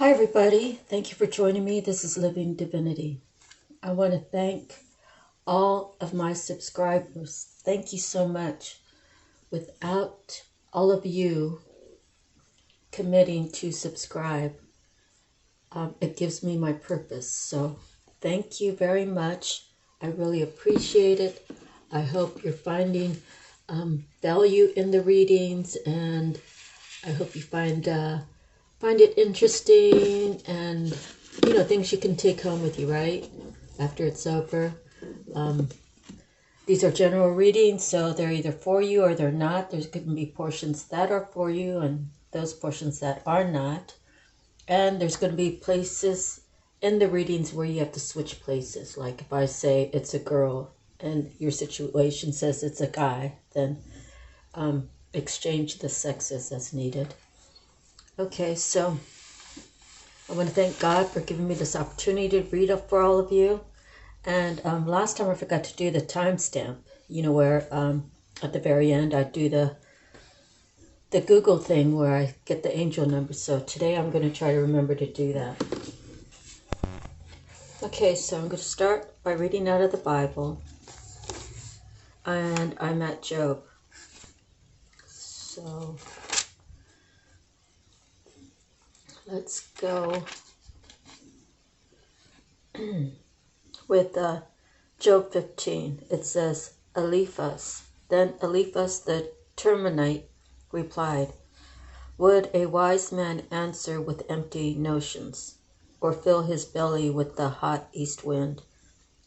Hi everybody, thank you for joining me. This is Living Divinity. I want to thank all of my subscribers. Thank you so much. Without all of you committing to subscribe, it gives me my purpose. So thank you very much. I really appreciate it. I hope you're finding value in the readings, and I hope you find it interesting, and things you can take home with you, right, after it's over. These are general readings, so they're either for you or they're not. There's going to be portions that are for you and those portions that are not, and there's going to be places in the readings where you have to switch places. Like if I say it's a girl and your situation says it's a guy, then exchange the sexes as needed. Okay, so I want to thank God for giving me this opportunity to read up for all of you. And last time I forgot to do the timestamp, where at the very end I do the Google thing where I get the angel number. So today I'm going to try to remember to do that. Okay, so I'm going to start by reading out of the Bible. And I'm at Job. So let's go with Job 15. It says, Eliphaz. Then Eliphaz the Temanite replied, would a wise man answer with empty notions, or fill his belly with the hot east wind?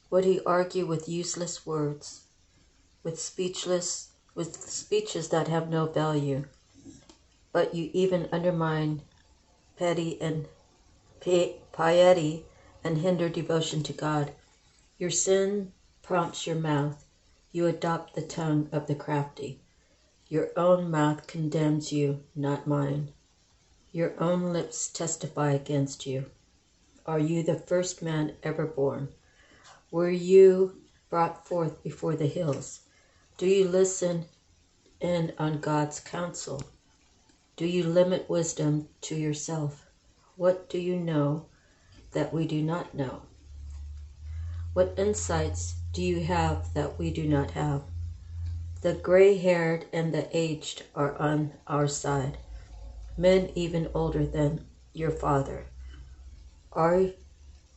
Would he argue with useless words, with speeches that have no value? But you even undermine piety and hinder devotion to God. Your sin prompts your mouth. You adopt the tongue of the crafty. Your own mouth condemns you, not mine. Your own lips testify against you. Are you the first man ever born? Were you brought forth before the hills? Do you listen in on God's counsel? Do you limit wisdom to yourself? What do you know that we do not know? What insights do you have that we do not have? The gray-haired and the aged are on our side, men even older than your father. Are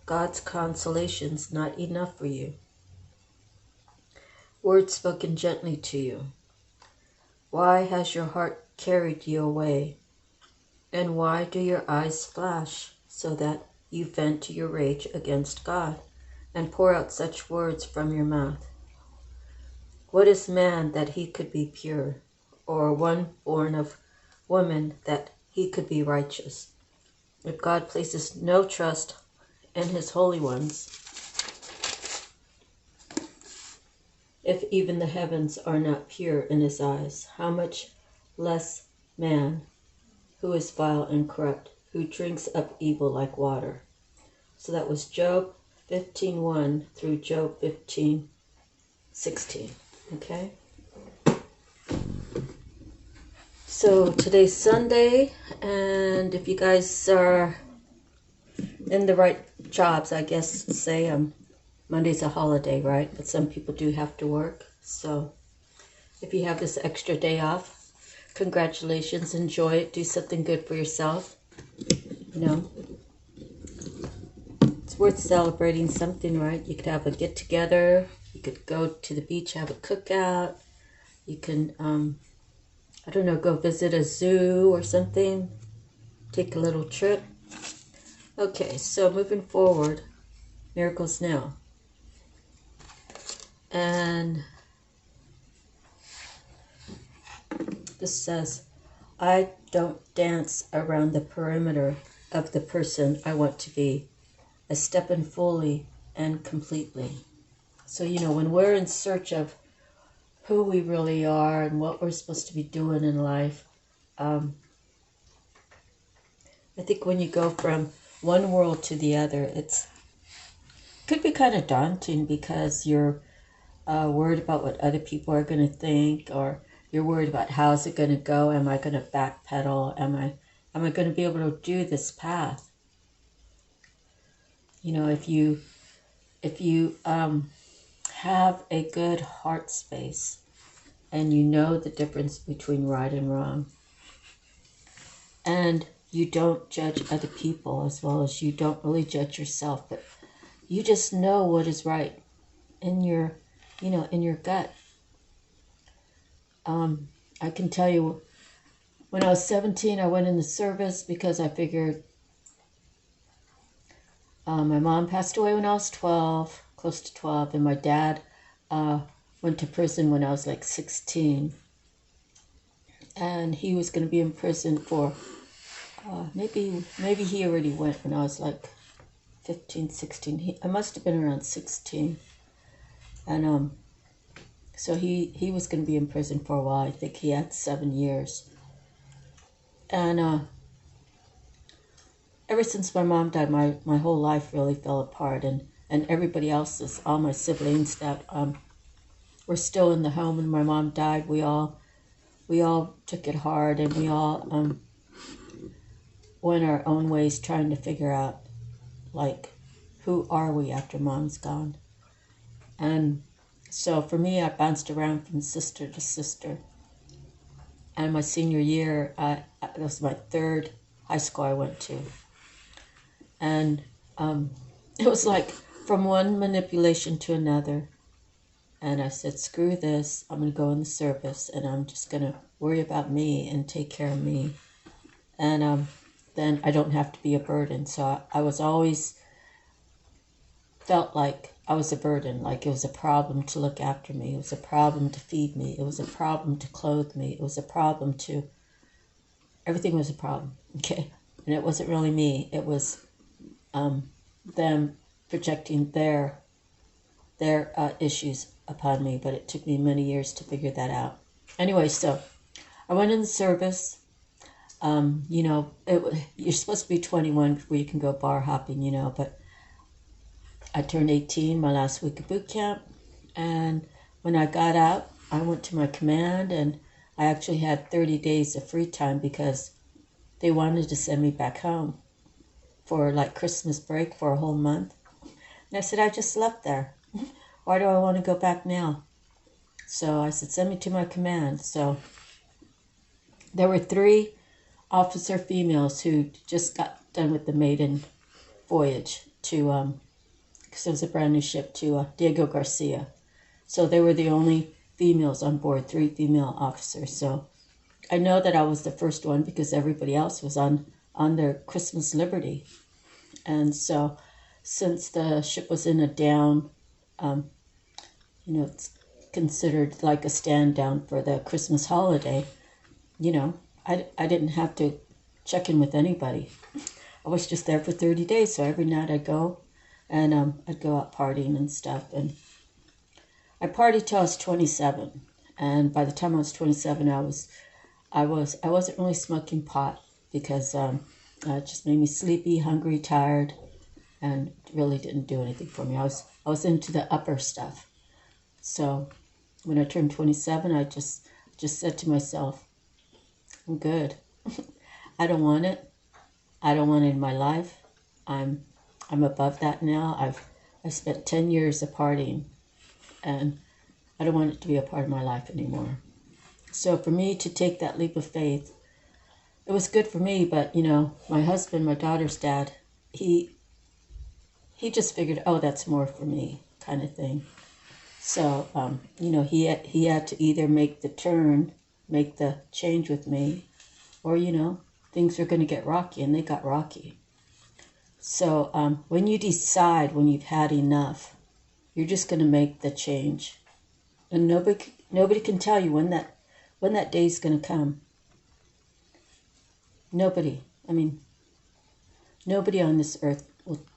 God's consolations not enough for you? Words spoken gently to you. Why has your heart carried you away? And why do your eyes flash so that you vent your rage against God and pour out such words from your mouth? What is man that he could be pure, or one born of woman that he could be righteous? If God places no trust in his holy ones, if even the heavens are not pure in his eyes, how much less man, who is vile and corrupt, who drinks up evil like water. So that was Job 15:1 through Job 15:16. Okay? So today's Sunday, and if you guys are in the right jobs, I guess say Monday's a holiday, right? But some people do have to work. So if you have this extra day off, congratulations, enjoy it, do something good for yourself. It's worth celebrating something, right? You could have a get-together, you could go to the beach, have a cookout, you can, go visit a zoo or something, take a little trip. Okay, so moving forward, Miracles Now. And this says, I don't dance around the perimeter of the person I want to be. I step in fully and completely. So, when we're in search of who we really are and what we're supposed to be doing in life, I think when you go from one world to the other, it could be kind of daunting because you're worried about what other people are going to think, or you're worried about how's it going to go. Am I going to backpedal? Am I going to be able to do this path? if you have a good heart space and you know the difference between right and wrong, and you don't judge other people as well as you don't really judge yourself, but you just know what is right in your, in your gut. I can tell you, when I was 17, I went in the service because I figured my mom passed away when I was 12, close to 12, and my dad went to prison when I was like 16. And he was going to be in prison for, maybe he already went when I was like 15, 16. I must have been around 16. And so he was going to be in prison for a while. I think he had 7 years. And ever since my mom died, my whole life really fell apart. And everybody else's, all my siblings that were still in the home when my mom died, we all took it hard, and we all went our own ways trying to figure out, like, who are we after mom's gone? And so for me, I bounced around from sister to sister. And my senior year, that was my third high school I went to. And it was like from one manipulation to another. And I said, screw this, I'm going to go in the service, and I'm just going to worry about me and take care of me. And then I don't have to be a burden. So I was always felt like I was a burden, like it was a problem to look after me. It was a problem to feed me. It was a problem to clothe me. It was a problem to, everything was a problem, okay? And it wasn't really me. It was them projecting their issues upon me, but it took me many years to figure that out. Anyway, so I went in the service. You're supposed to be 21 before you can go bar hopping, but I turned 18 my last week of boot camp, and when I got out, I went to my command, and I actually had 30 days of free time because they wanted to send me back home for like Christmas break for a whole month. And I said, I just left there. Why do I want to go back now? So I said, send me to my command. So there were 3 officer females who just got done with the maiden voyage to, because it was a brand new ship, to Diego Garcia. So they were the only females on board, 3 female officers. So I know that I was the first one because everybody else was on their Christmas liberty. And so since the ship was in a down, it's considered like a stand down for the Christmas holiday, I didn't have to check in with anybody. I was just there for 30 days. So every night I'd go, and I'd go out partying and stuff. And I partied till I was 27. And by the time I was 27, I wasn't really smoking pot because it just made me sleepy, hungry, tired, and really didn't do anything for me. I was into the upper stuff. So when I turned 27, I just said to myself, I'm good. I don't want it. I don't want it in my life. I'm above that now. I've spent 10 years of partying, and I don't want it to be a part of my life anymore. So for me to take that leap of faith, it was good for me, but my husband, my daughter's dad, he just figured, oh, that's more for me, kind of thing. So he had to either make the turn, make the change with me, or things were going to get rocky, and they got rocky. So when you decide, when you've had enough, you're just going to make the change, and nobody can tell you when that day's going to come. Nobody. I mean, nobody on this earth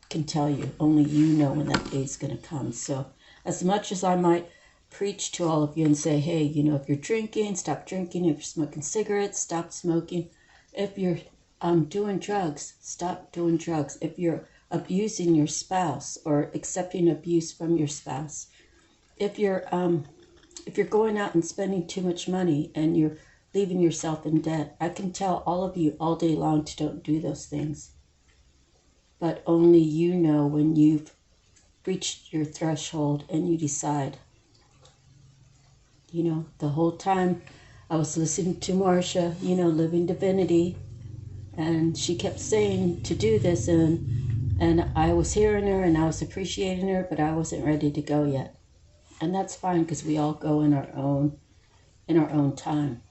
can tell you. Only you know when that day's going to come. So as much as I might preach to all of you and say, hey, if you're drinking, stop drinking. If you're smoking cigarettes, stop smoking. If you're doing drugs, stop doing drugs. If you're abusing your spouse or accepting abuse from your spouse, if you're going out and spending too much money and you're leaving yourself in debt, I can tell all of you all day long to don't do those things. but only you know when you've reached your threshold and you decide. You know, the whole time I was listening to Marcia, you know, Living Divinity, and she kept saying to do this, and I was hearing her and I was appreciating her, but I wasn't ready to go yet. And that's fine, because we all go in our own time.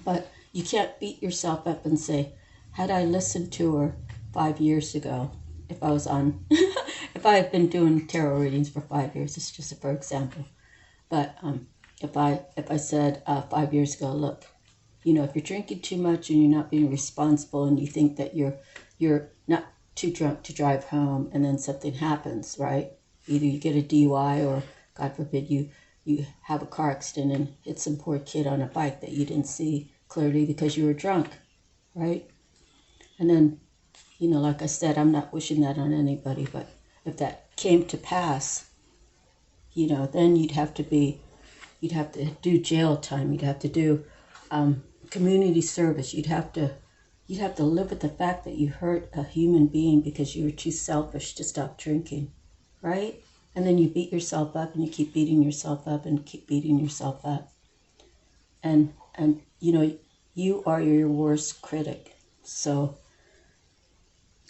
But you can't beat yourself up and say, had I listened to her 5 years ago, if I was on, if I had been doing tarot readings for 5 years, it's just for example. But if I said 5 years ago, look, you know, if you're drinking too much and you're not being responsible, and you think that you're not too drunk to drive home, and then something happens, right? Either you get a DUI, or God forbid you have a car accident and hit some poor kid on a bike that you didn't see clearly because you were drunk, right? And then, you know, like I said, I'm not wishing that on anybody, but if that came to pass, you know, then you'd have to do jail time. You'd have to do community service. You'd have to live with the fact that you hurt a human being because you were too selfish to stop drinking, right? And then you beat yourself up, and you keep beating yourself up, and keep beating yourself up. And you know, you are your worst critic. So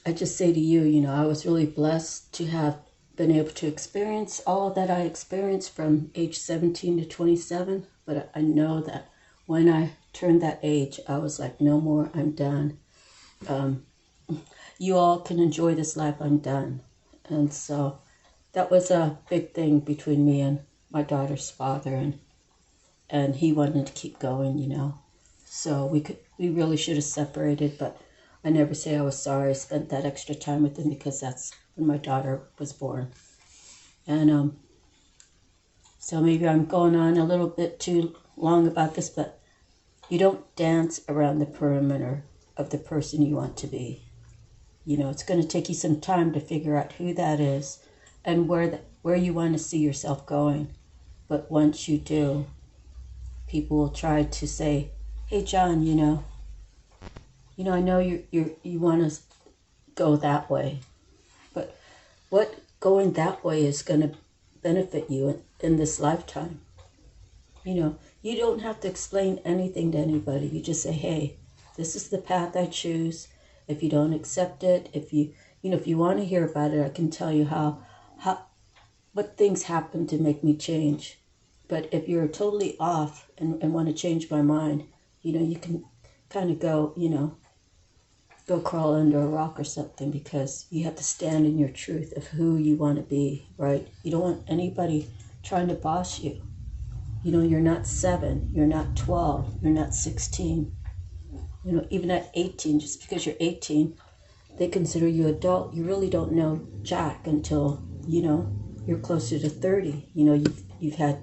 I just say to you, you know, I was really blessed to have been able to experience all that I experienced from age 17 to 27. But I know that when I turned that age, I was like, no more, I'm done. You all can enjoy this life, I'm done. And so that was a big thing between me and my daughter's father, and he wanted to keep going, you know. So we really should have separated, but I never say I was sorry I spent that extra time with him, because that's when my daughter was born. And so maybe I'm going on a little bit too long about this, but you don't dance around the perimeter of the person you want to be. You know, it's going to take you some time to figure out who that is and where you want to see yourself going. But once you do, people will try to say, hey, John, you know, I know you want to go that way, but what going that way is going to benefit you in this lifetime? You know, you don't have to explain anything to anybody. You just say, hey, this is the path I choose. If you don't accept it, if you want to hear about it, I can tell you what things happen to make me change. But if you're totally off and want to change my mind, you know, you can kind of go, you know, go crawl under a rock or something, because you have to stand in your truth of who you want to be, right? You don't want anybody trying to boss you. You know, you're not 7, you're not 12, you're not 16. You know, even at 18, just because you're 18, they consider you adult. You really don't know jack until, you know, you're closer to 30. You know, you've had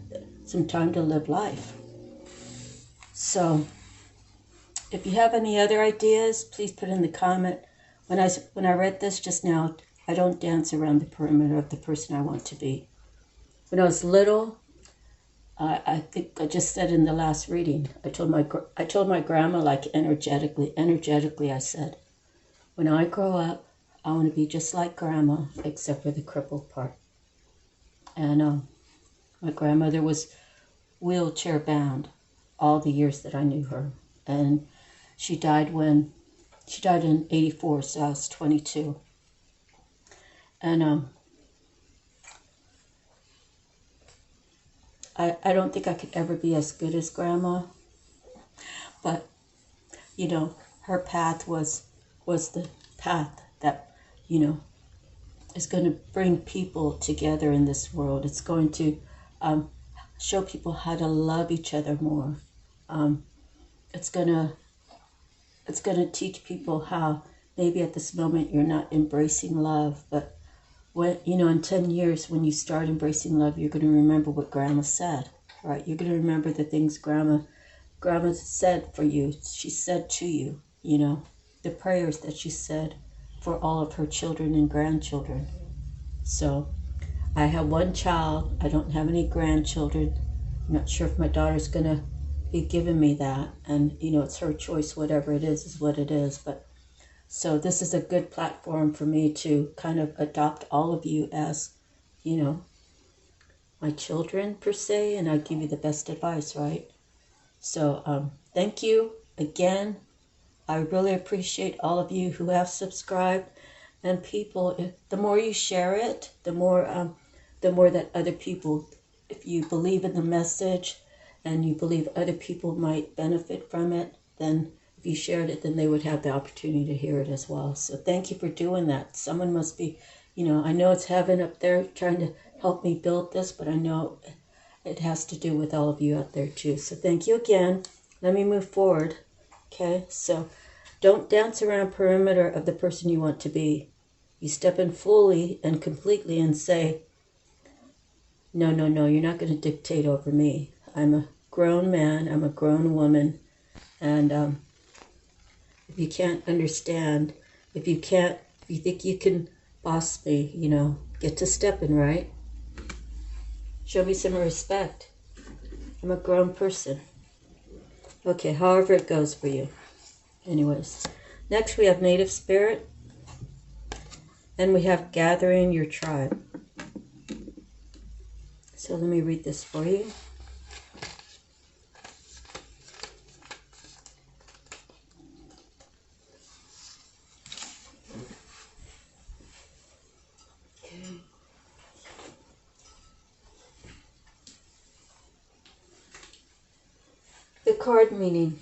some time to live life. So if you have any other ideas, please put in the comment. When I read this just now, I don't dance around the perimeter of the person I want to be. When I was little, I think I just said in the last reading, I told my grandma, like energetically I said, when I grow up, I want to be just like grandma, except for the crippled part. And my grandmother was wheelchair bound all the years that I knew her. And she died in 84, so I was 22. And I don't think I could ever be as good as grandma, but, you know, her path was the path that, you know, is going to bring people together in this world. It's going to show people how to love each other more. It's gonna teach people how maybe at this moment you're not embracing love, but when, you know, in 10 years when you start embracing love, you're going to remember what grandma said, right? You're going to remember the things grandma said for you. She said to you, you know, the prayers that she said for all of her children and grandchildren. So I have one child. I don't have any grandchildren. I'm not sure if my daughter's going to be giving me that. And, you know, it's her choice. Whatever it is what it is. But So this is a good platform for me to kind of adopt all of you as, my children per se, and I'll give you the best advice, right? So thank you again. I really appreciate all of you who have subscribed. And people, the more you share it, the more that other people, if you believe in the message and you believe other people might benefit from it, then if you shared it, then they would have the opportunity to hear it as well. So thank you for doing that. Someone must be, I know it's heaven up there trying to help me build this, but I know it has to do with all of you out there too. So thank you again. Let me move forward. Okay, so don't dance around perimeter of the person you want to be. You step in fully and completely and say, no, you're not going to dictate over me. I'm a grown man. I'm a grown woman. And if you can't understand, if you think you can boss me, get to stepping, right? Show me some respect. I'm a grown person. Okay, however it goes for you. Anyways, next we have native spirit. And we have gathering your tribe. So let me read this for you. Okay. The card meaning,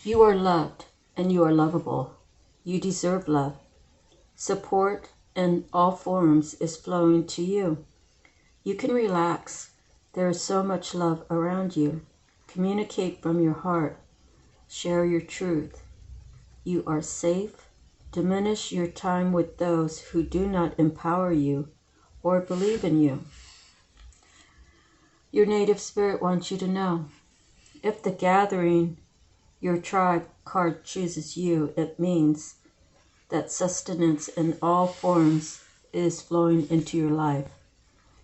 you are loved and you are lovable. You deserve love. Support in all forms is flowing to you. You can relax. There is so much love around you. Communicate from your heart. Share your truth. You are safe. Diminish your time with those who do not empower you or believe in you. Your native spirit wants you to know, if the gathering, your tribe card chooses you, it means that sustenance in all forms is flowing into your life.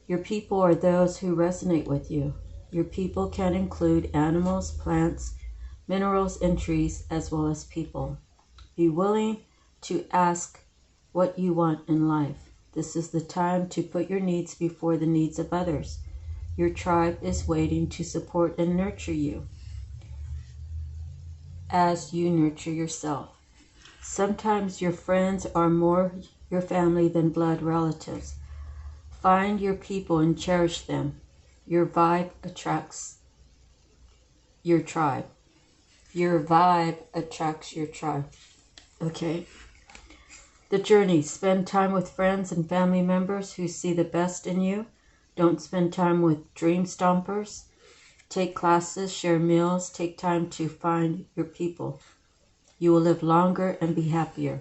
Your people are those who resonate with you. Your people can include animals, plants, minerals, and trees, as well as people. Be willing to ask what you want in life. This is the time to put your needs before the needs of others. Your tribe is waiting to support and nurture you as you nurture yourself. Sometimes your friends are more your family than blood relatives. Find your people and cherish them. Your vibe attracts your tribe. Your vibe attracts your tribe. Okay. The journey. Spend time with friends and family members who see the best in you. Don't spend time with dream stompers. Take classes, share meals, take time to find your people. You will live longer and be happier.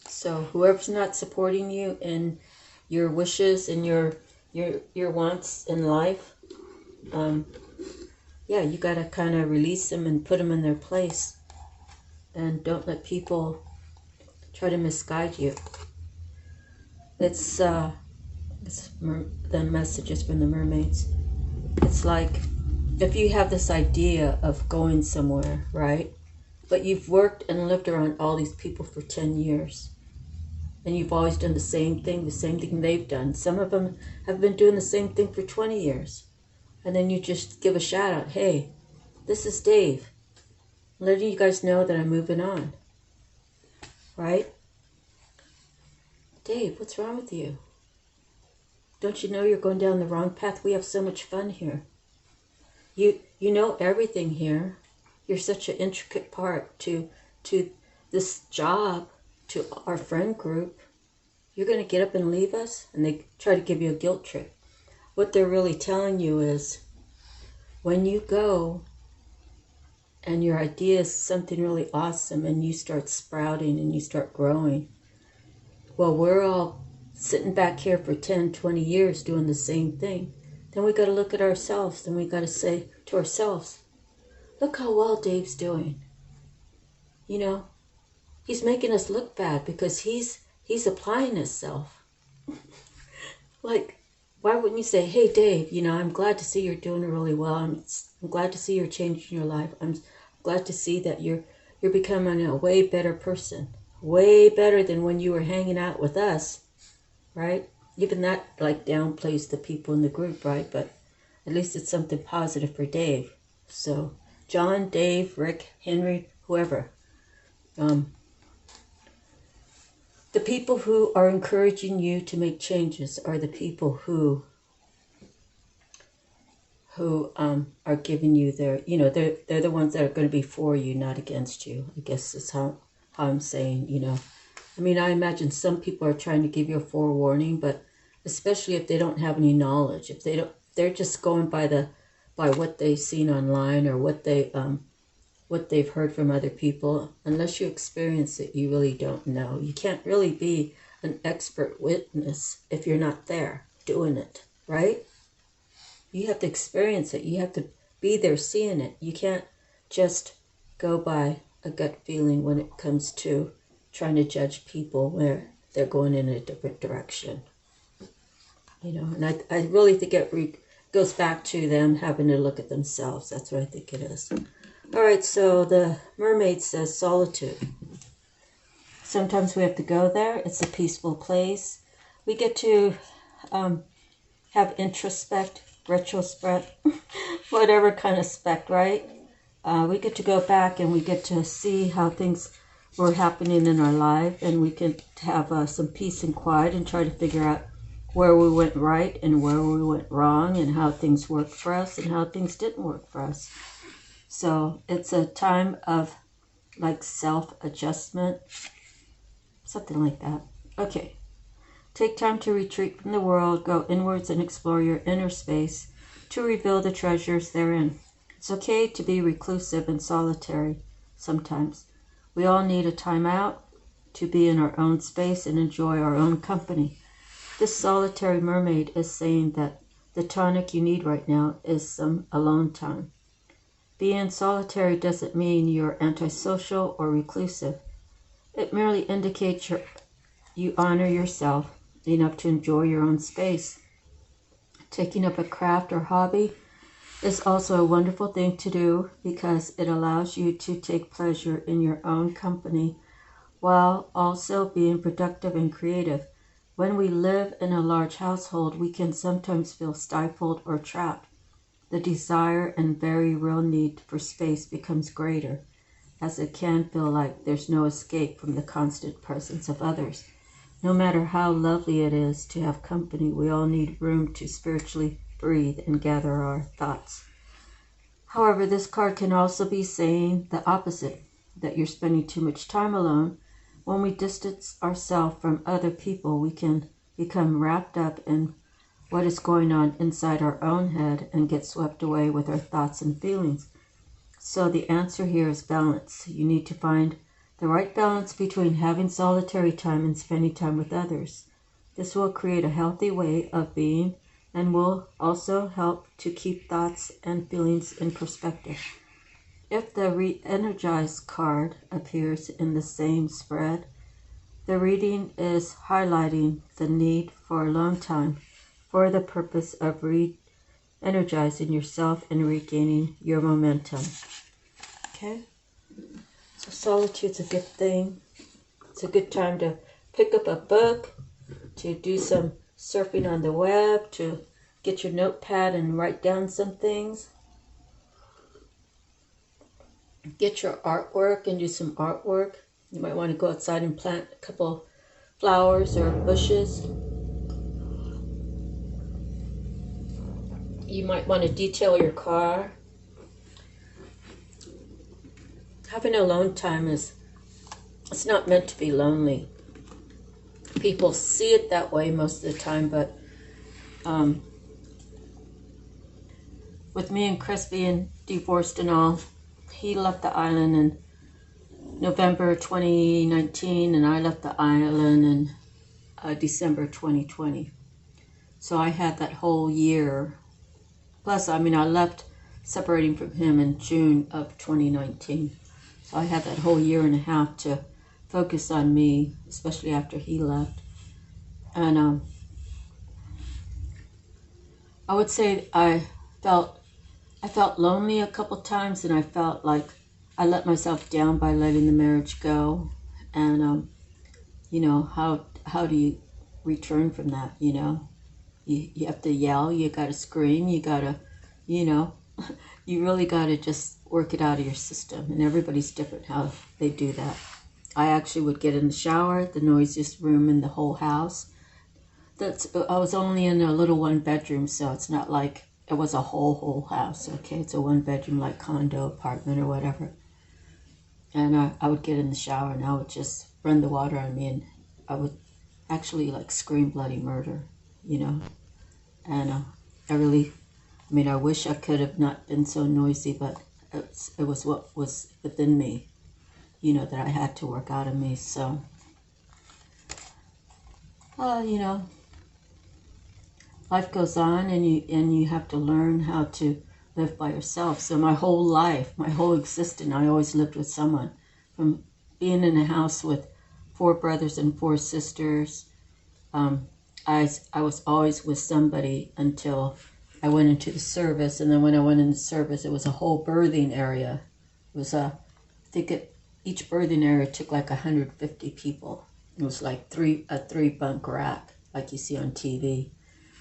So whoever's not supporting you in your wishes and your wants in life, you got to kind of release them and put them in their place. And don't let people try to misguide you. It's the messages from the mermaids. It's like, if you have this idea of going somewhere, right? But you've worked and lived around all these people for 10 years. And you've always done the same thing they've done. Some of them have been doing the same thing for 20 years. And then you just give a shout out, hey, this is Dave. Letting you guys know that I'm moving on. Right? Dave, what's wrong with you? Don't you know you're going down the wrong path? We have so much fun here. You know everything here. You're such an intricate part to this job, to our friend group. You're going to get up and leave us? And they try to give you a guilt trip. What they're really telling you is, when you go and your idea is something really awesome and you start sprouting and you start growing, well, we're all sitting back here for 10, 20 years doing the same thing. Then we got to look at ourselves and we got to say to ourselves, look how well Dave's doing. He's making us look bad because he's applying himself. Like, why wouldn't you say, hey, Dave, you know, I'm glad to see you're doing really well. I'm glad to see you're changing your life. I'm glad to see that you're becoming a way better person. Way better than when you were hanging out with us, right? Even that, like, downplays the people in the group, right? But at least it's something positive for Dave. So, John, Dave, Rick, Henry, whoever. The people who are encouraging you to make changes are the people who are giving you their, you know, they're the ones that are going to be for you, not against you. I guess that's how I'm saying, you know. I mean, I imagine some people are trying to give you a forewarning, but especially if they don't have any knowledge, if they don't, they're just going by what they've seen online or what they've heard from other people. Unless you experience it, you really don't know. You can't really be an expert witness if you're not there doing it, right? You have to experience it. You have to be there seeing it. You can't just go by a gut feeling when it comes to trying to judge people where they're going in a different direction. You know, and I really think it goes back to them having to look at themselves. That's what I think it is. All right, so the mermaid says solitude. Sometimes we have to go there. It's a peaceful place. We get to have introspect, retrospect, whatever kind of spect, right? We get to go back and we get to see how things were happening in our life, and we can have some peace and quiet and try to figure out where we went right and where we went wrong and how things worked for us and how things didn't work for us. So it's a time of like self-adjustment, something like that. Okay. Take time to retreat from the world, go inwards and explore your inner space to reveal the treasures therein. It's okay to be reclusive and solitary sometimes. We all need a time out to be in our own space and enjoy our own company. This solitary mermaid is saying that the tonic you need right now is some alone time. Being solitary doesn't mean you're antisocial or reclusive. It merely indicates you honor yourself enough to enjoy your own space. Taking up a craft or hobby is also a wonderful thing to do because it allows you to take pleasure in your own company while also being productive and creative. When we live in a large household, we can sometimes feel stifled or trapped. The desire and very real need for space becomes greater, as it can feel like there's no escape from the constant presence of others. No matter how lovely it is to have company, we all need room to spiritually breathe and gather our thoughts. However, this card can also be saying the opposite, that you're spending too much time alone. When we distance ourselves from other people, we can become wrapped up in what is going on inside our own head and get swept away with our thoughts and feelings. So the answer here is balance. You need to find the right balance between having solitary time and spending time with others. This will create a healthy way of being and will also help to keep thoughts and feelings in perspective. If the re-energize card appears in the same spread, the reading is highlighting the need for alone time for the purpose of re-energizing yourself and regaining your momentum. Okay? So solitude's a good thing. It's a good time to pick up a book, to do some surfing on the web, to get your notepad and write down some things. Get your artwork and do some artwork. You might want to go outside and plant a couple flowers or bushes. You might want to detail your car. Having alone time it's not meant to be lonely. People see it that way most of the time, but with me and Chris being divorced and all, he left the island in November 2019 and I left the island in December 2020. So I had that whole year. Plus, I mean, I left separating from him in June of 2019. So I had that whole year and a half to focus on me, especially after he left. And I would say felt I felt lonely a couple times, and I felt like I let myself down by letting the marriage go. And you know, how do you return from that? You know, you have to yell, you got to scream, you got to, you know, you really got to just work it out of your system. And everybody's different how they do that. I actually would get in the shower, the noisiest room in the whole house. I was only in a little one bedroom, so it's not like it was a whole house. Okay, it's a one bedroom like condo apartment or whatever. And I would get in the shower and I would just run the water on me, and I would actually like scream bloody murder, you know. And I wish I could have not been so noisy, but it was what was within me, you know, that I had to work out of me. So, you know, life goes on, and you have to learn how to live by yourself. So my whole life, my whole existence, I always lived with someone. From being in a house with 4 brothers and 4 sisters, I was always with somebody until I went into the service. And then when I went into service, it was a whole birthing area. It was each birthing area took like 150 people. It was like a 3-bunk rack, like you see on TV.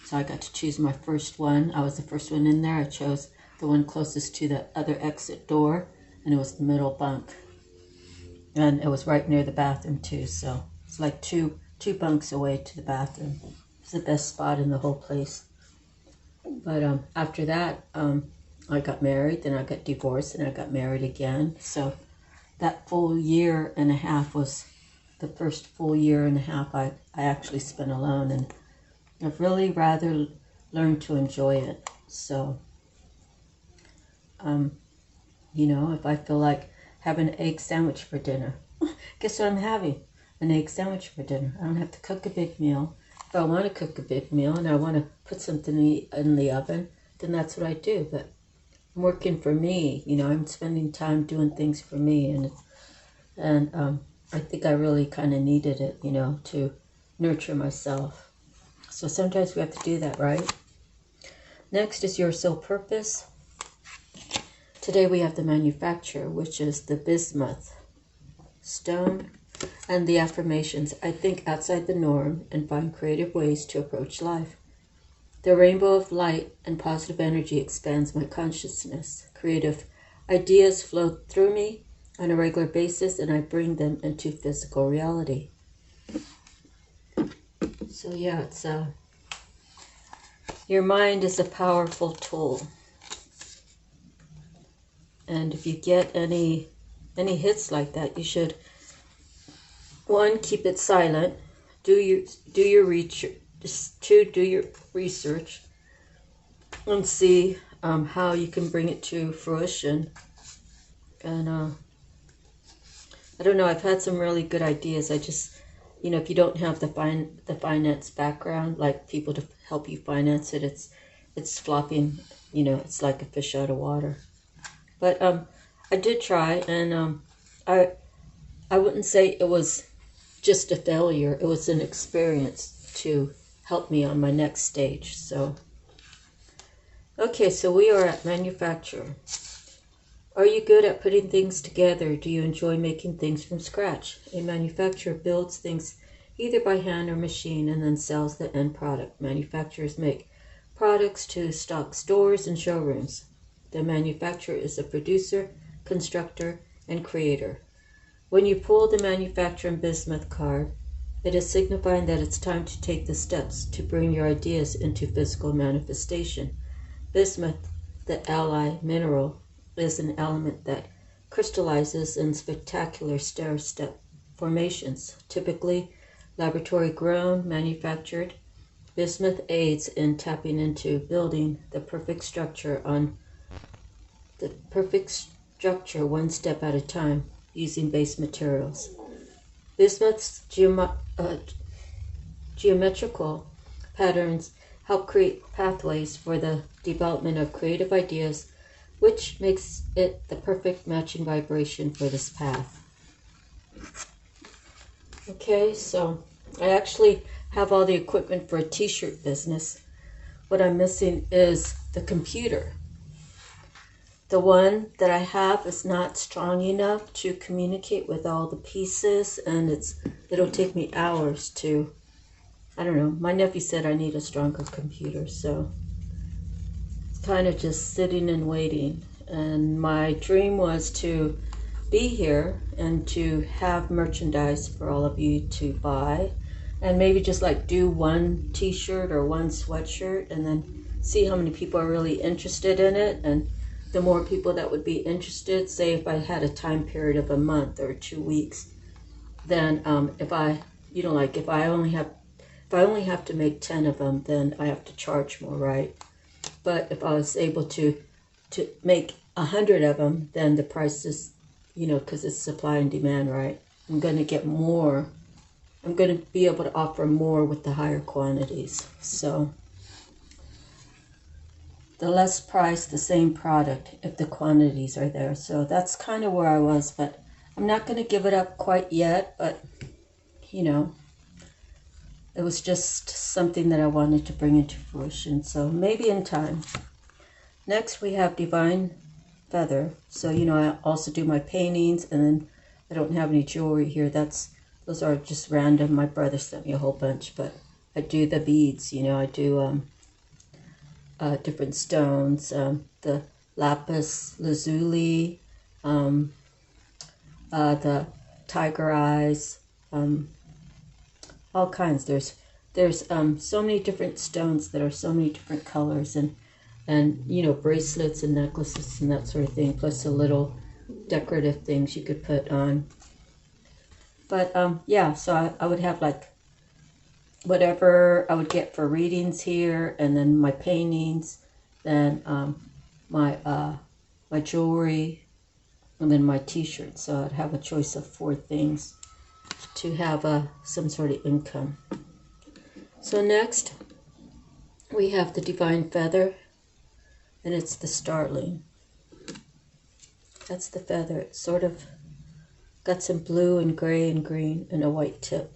So I got to choose my first one. I was the first one in there. I chose the one closest to the other exit door, and it was the middle bunk. And it was right near the bathroom too, so it's like two bunks away to the bathroom. It's the best spot in the whole place. But after that, I got married, then I got divorced, and I got married again. So that full year and a half was the first full year and a half I actually spent alone, and I've really rather learned to enjoy it. So, you know, if I feel like having an egg sandwich for dinner, guess what I'm having? An egg sandwich for dinner. I don't have to cook a big meal. If I want to cook a big meal and I want to put something in the oven, then that's what I do. But I'm working for me, you know, I'm spending time doing things for me, and I think I really kind of needed it, you know, to nurture myself. So sometimes we have to do that, right? Next is your soul purpose. Today we have the manufacturer, which is the bismuth stone, and the affirmations. I think outside the norm and find creative ways to approach life. The rainbow of light and positive energy expands my consciousness. Creative ideas flow through me on a regular basis, and I bring them into physical reality. So yeah, it's your mind is a powerful tool. And if you get any hits like that, you should, 1, keep it silent, do your research, 2, do your research, and see how you can bring it to fruition. And I don't know, I've had some really good ideas. I just, you know, if you don't have the finance background, like people to help you finance it, it's flopping, you know, it's like a fish out of water. But I did try, and I wouldn't say it was just a failure. It was an experience to help me on my next stage. So, okay, so we are at manufacturer. Are you good at putting things together? Do you enjoy making things from scratch? A manufacturer builds things either by hand or machine and then sells the end product. Manufacturers make products to stock stores and showrooms. The manufacturer is a producer, constructor, and creator. When you pull the manufacturer and bismuth card, it is signifying that it's time to take the steps to bring your ideas into physical manifestation. Bismuth, the ally mineral, is an element that crystallizes in spectacular stair-step formations. Typically laboratory grown, manufactured, bismuth aids in tapping into building the perfect structure one step at a time using base materials. Bismuth's geometrical patterns help create pathways for the development of creative ideas, which makes it the perfect matching vibration for this path. Okay, so I actually have all the equipment for a t-shirt business. what I'm missing is the computer. The one that I have is not strong enough to communicate with all the pieces, and it'll take me hours to, I don't know. My nephew said I need a stronger computer, so it's kind of just sitting and waiting. And my dream was to be here and to have merchandise for all of you to buy, and maybe just like do one t-shirt or one sweatshirt and then see how many people are really interested in it. And the more people that would be interested, say if I had a time period of a month or 2 weeks, then if I only have to make 10 of them, then I have to charge more, right? But if I was able to make 100 of them, then the price is, because it's supply and demand, right? I'm going to get more. I'm going to be able to offer more with the higher quantities. So the less price, the same product if the quantities are there. So that's kind of where I was, but I'm not going to give it up quite yet, but it was just something that I wanted to bring into fruition. So maybe in time. Next we have Divine Feather. So, I also do my paintings, and then I don't have any jewelry here. Those are just random. My brother sent me a whole bunch, but I do the beads, I do different stones, the lapis lazuli, the tiger eyes, all kinds. There's so many different stones that are so many different colors, and bracelets and necklaces and that sort of thing, plus the little decorative things you could put on. But yeah, so I would have like whatever I would get for readings here, and then my paintings, then my jewelry, and then my t-shirts. So I'd have a choice of 4 things to have some sort of income. So next we have the Divine Feather, and it's the starling. That's the feather. It's sort of got some blue and gray and green and a white tip.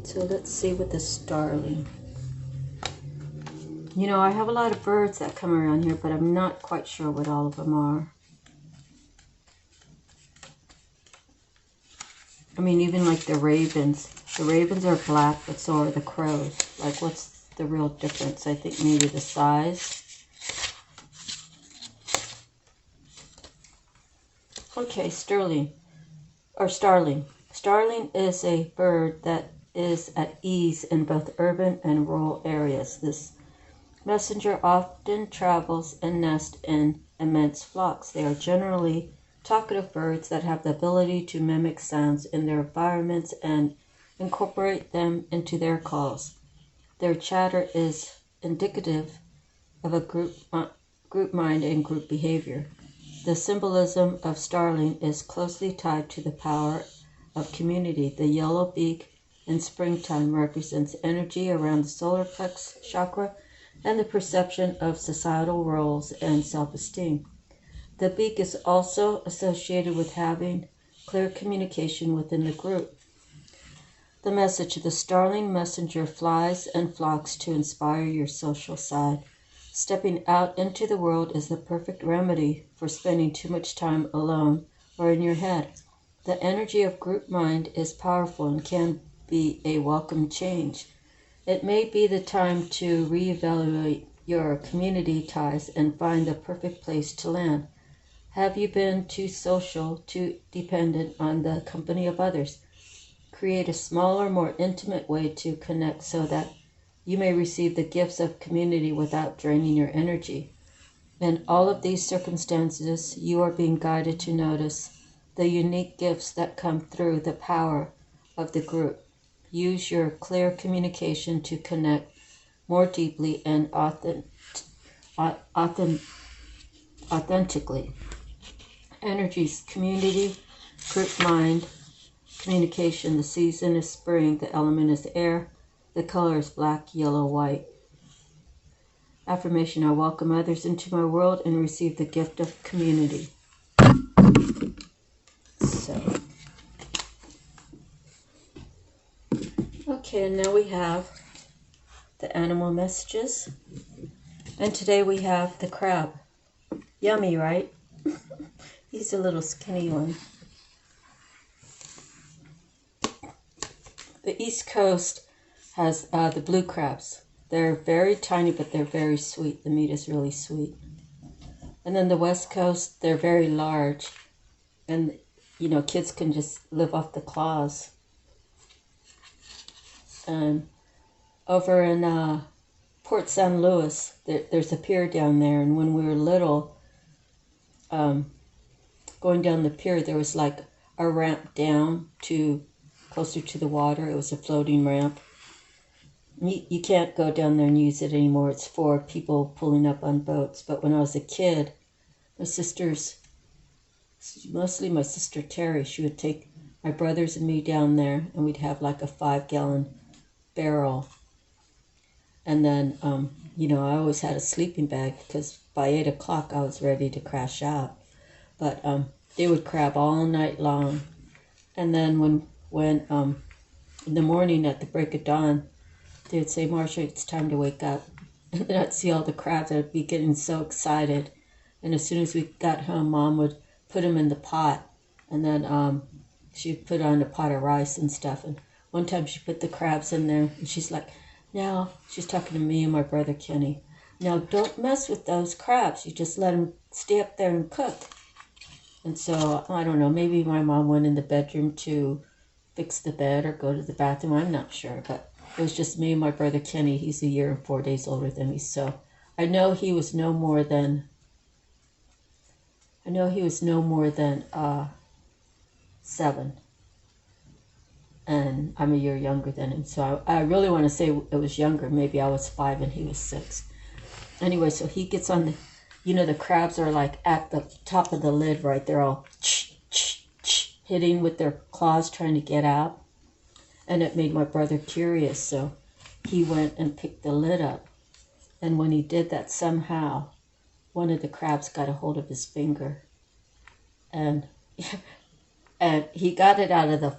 So let's see with the starling. I have a lot of birds that come around here, but I'm not quite sure what all of them are. I mean, even like the ravens. The ravens are black, but so are the crows. Like, what's the real difference? I think maybe the size. Okay, starling. Starling is a bird that is at ease in both urban and rural areas. This messenger often travels and nests in immense flocks. They are generally talkative birds that have the ability to mimic sounds in their environments and incorporate them into their calls. Their chatter is indicative of a group mind and group behavior. The symbolism of starling is closely tied to the power of community. The yellow beak in springtime represents energy around the solar plexus chakra and the perception of societal roles and self-esteem. The beak is also associated with having clear communication within the group. The message: the starling messenger flies and flocks to inspire your social side. Stepping out into the world is the perfect remedy for spending too much time alone or in your head. The energy of group mind is powerful and can be a welcome change. It may be the time to reevaluate your community ties and find the perfect place to land. Have you been too social, too dependent on the company of others? Create a smaller, more intimate way to connect so that you may receive the gifts of community without draining your energy. In all of these circumstances, you are being guided to notice the unique gifts that come through the power of the group. Use your clear communication to connect more deeply and authentically. Energies: community, group mind, communication. The season is spring. The element is air. The color is black, yellow, white. Affirmation: I welcome others into my world and receive the gift of community. Okay, and now we have the animal messages. And today we have the crab. Yummy, right? He's a little skinny one. The East Coast has the blue crabs. They're very tiny, but they're very sweet. The meat is really sweet. And then the West Coast, they're very large. And, you know, kids can just live off the claws. And over in Port San Luis, there's a pier down there. And when we were little, going down the pier, there was like a ramp down to closer to the water. It was a floating ramp. You can't go down there and use it anymore. It's for people pulling up on boats. But when I was a kid, my sisters, mostly my sister Terry, she would take my brothers and me down there, and we'd have like a 5-gallon barrel. And then, you know, I always had a sleeping bag because by 8 o'clock I was ready to crash out. But they would crab all night long. And then when in the morning at the break of dawn, they would say, Marcia, it's time to wake up. And then I'd see all the crabs. I'd be getting so excited. And as soon as we got home, Mom would put them in the pot. And then she'd put on a pot of rice and stuff. And one time she put the crabs in there. And she's like, now, she's talking to me and my brother Kenny. Now, don't mess with those crabs. You just let them stay up there and cook. And so, I don't know, maybe my mom went in the bedroom to fix the bed or go to the bathroom. I'm not sure, but it was just me and my brother Kenny. He's a year and 4 days older than me, so I know he was no more than 7, and I'm a year younger than him. So I really want to say it was younger. Maybe I was 5 and he was 6. Anyway, so he gets on the, you know, the crabs are like at the top of the lid, right? They're all hitting with their claws trying to get out. And it made my brother curious, so he went and picked the lid up. And when he did that, somehow one of the crabs got a hold of his finger. And he got it out of the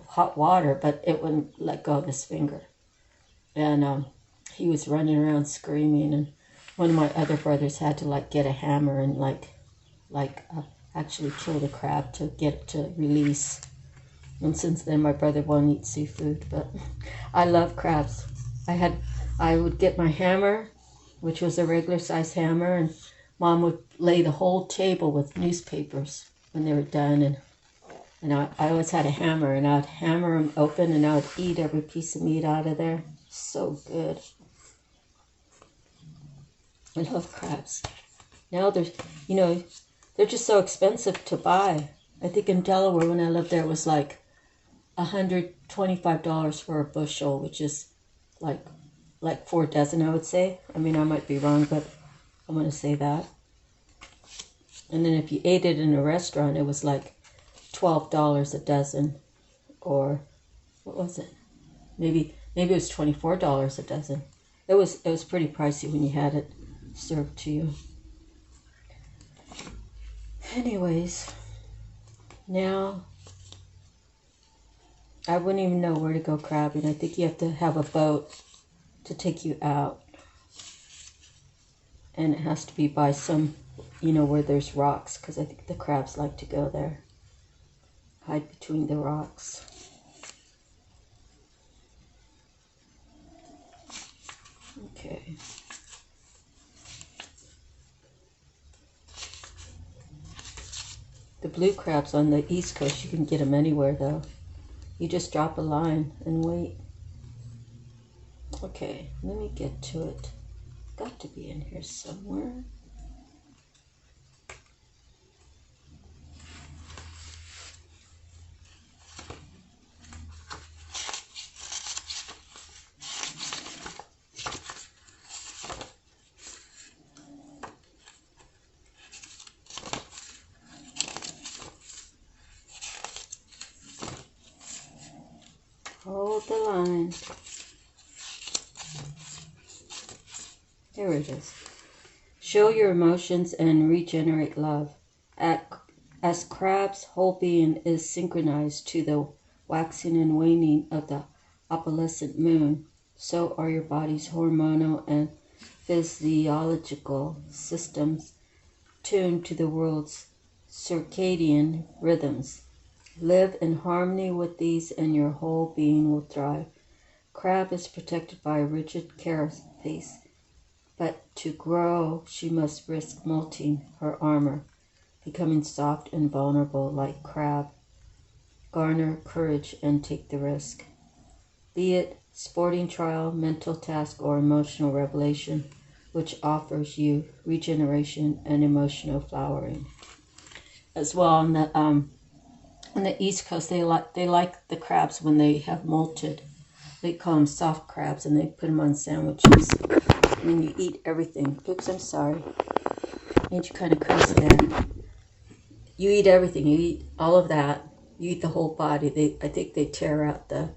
hot water, but it wouldn't let go of his finger. And he was running around screaming, and one of my other brothers had to like get a hammer and actually kill the crab to get it to release. And since then, my brother won't eat seafood, but I love crabs. I would get my hammer, which was a regular size hammer, and Mom would lay the whole table with newspapers when they were done. And I always had a hammer, and I'd hammer them open, and I would eat every piece of meat out of there. So good. I love crabs. Now they're just so expensive to buy. I think in Delaware, when I lived there, it was like $125 for a bushel, which is like 4 dozen, I would say. I mean, I might be wrong, but I'm going to say that. And then if you ate it in a restaurant, it was like $12 a dozen, or what was it? Maybe it was $24 a dozen. It was pretty pricey when you had it served to you. Anyways, now I wouldn't even know where to go crabbing. I think you have to have a boat to take you out. And it has to be by some, where there's rocks, because I think the crabs like to go there. Hide between the rocks. Okay. The blue crabs on the East Coast, you can get them anywhere though. You just drop a line and wait. Okay, let me get to it. Got to be in here somewhere. Hold the line. There it is. Show your emotions and regenerate love. As crab's whole being is synchronized to the waxing and waning of the opalescent moon, so are your body's hormonal and physiological systems tuned to the world's circadian rhythms. Live in harmony with these and your whole being will thrive. Crab is protected by a rigid carapace, but to grow she must risk molting her armor, becoming soft and vulnerable like crab. Garner courage and take the risk. Be it sporting trial, mental task, or emotional revelation, which offers you regeneration and emotional flowering. As well, on the East Coast, they like the crabs when they have molted. They call them soft crabs, and they put them on sandwiches. And then you eat everything. Oops, I'm sorry. Made you kind of crazy there. You eat everything. You eat all of that. You eat the whole body. I think they tear out the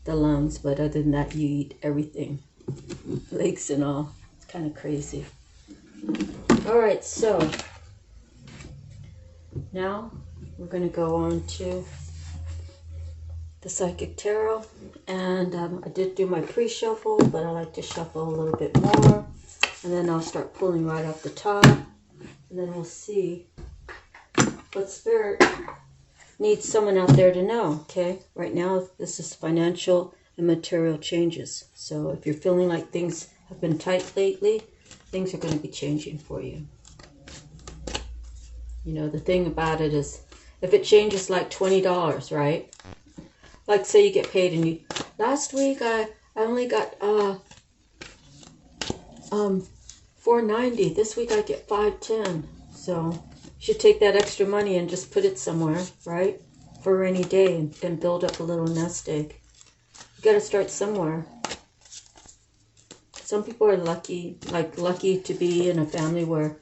lungs, but other than that, you eat everything. Legs and all. It's kind of crazy. All right, so now we're going to go on to the Psychic Tarot. And I did do my pre-shuffle, but I like to shuffle a little bit more. And then I'll start pulling right off the top. And then we'll see what Spirit needs someone out there to know, okay? Right now, this is financial and material changes. So if you're feeling like things have been tight lately, things are going to be changing for you. You know, the thing about it is, if it changes like $20, right? Like say you get paid and you, last week I only got $4.90. This week I get $5.10. So you should take that extra money and just put it somewhere, right? For a rainy day and build up a little nest egg. You got to start somewhere. Some people are lucky to be in a family where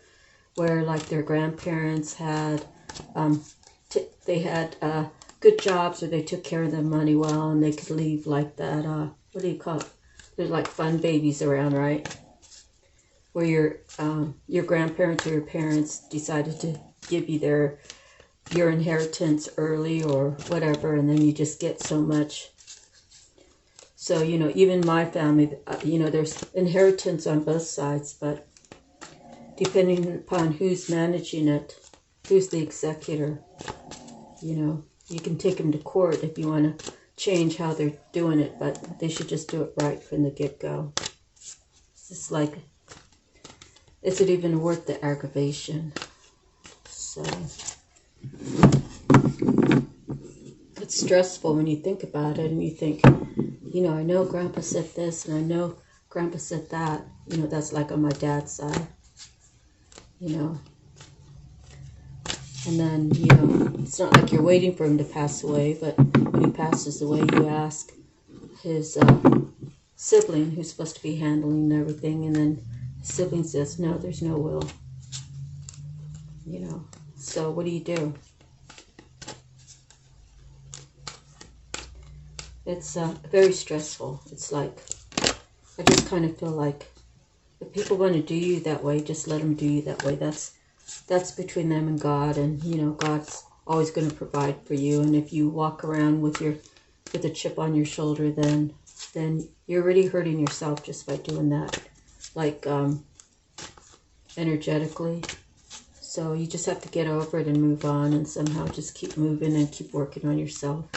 like their grandparents had, they had good jobs, or they took care of their money well, and they could leave like that, what do you call it? There's like fun babies around, right? Where your grandparents or your parents decided to give you your inheritance early or whatever, and then you just get so much. So, you know, even my family, you know, there's inheritance on both sides, but depending upon who's managing it, who's the executor, you know, you can take them to court if you want to change how they're doing it, but they should just do it right from the get-go. It's like, is it even worth the aggravation? So it's stressful when you think about it, and you think, you know, I know Grandpa said this, and I know Grandpa said that. You know, that's like on my dad's side, you know. And then, you know, it's not like you're waiting for him to pass away, but when he passes away, you ask his sibling, who's supposed to be handling everything, and then his sibling says, no, there's no will. You know, so what do? It's very stressful. It's like, I just kind of feel like if people want to do you that way, just let them do you that way. That's between them and God, and you know, God's always going to provide for you. And if you walk around with a chip on your shoulder, then you're already hurting yourself just by doing that, like energetically. So you just have to get over it and move on, and somehow just keep moving and keep working on yourself.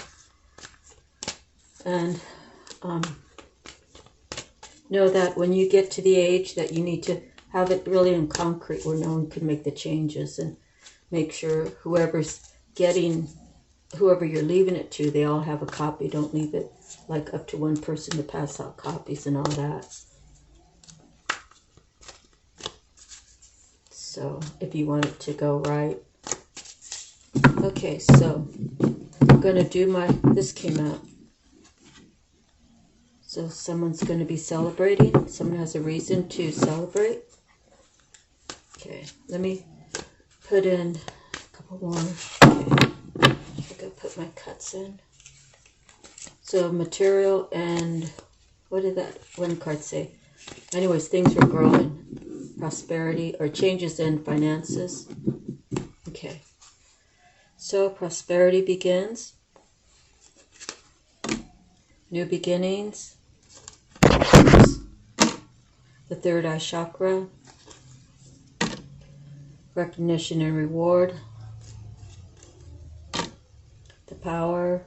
And know that when you get to the age that you need to have it really in concrete where no one can make the changes, and make sure whoever you're leaving it to, they all have a copy. Don't leave it like up to one person to pass out copies and all that. So if you want it to go right. Okay, so I'm going to do this came out. So someone's going to be celebrating. Someone has a reason to celebrate. Okay, let me put in a couple more. Okay, I gotta put my cuts in. So material and, what did that one card say? Anyways, things are growing. Prosperity or changes in finances. Okay, so prosperity begins. New beginnings. The third eye chakra, recognition and reward, the power,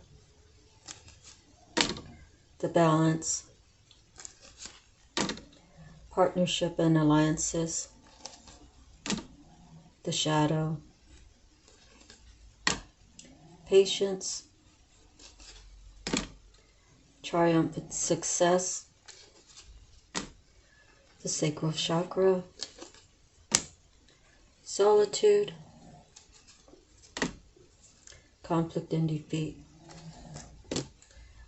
the balance, partnership and alliances, the shadow, patience, triumphant success, the sacral chakra, solitude, conflict and defeat,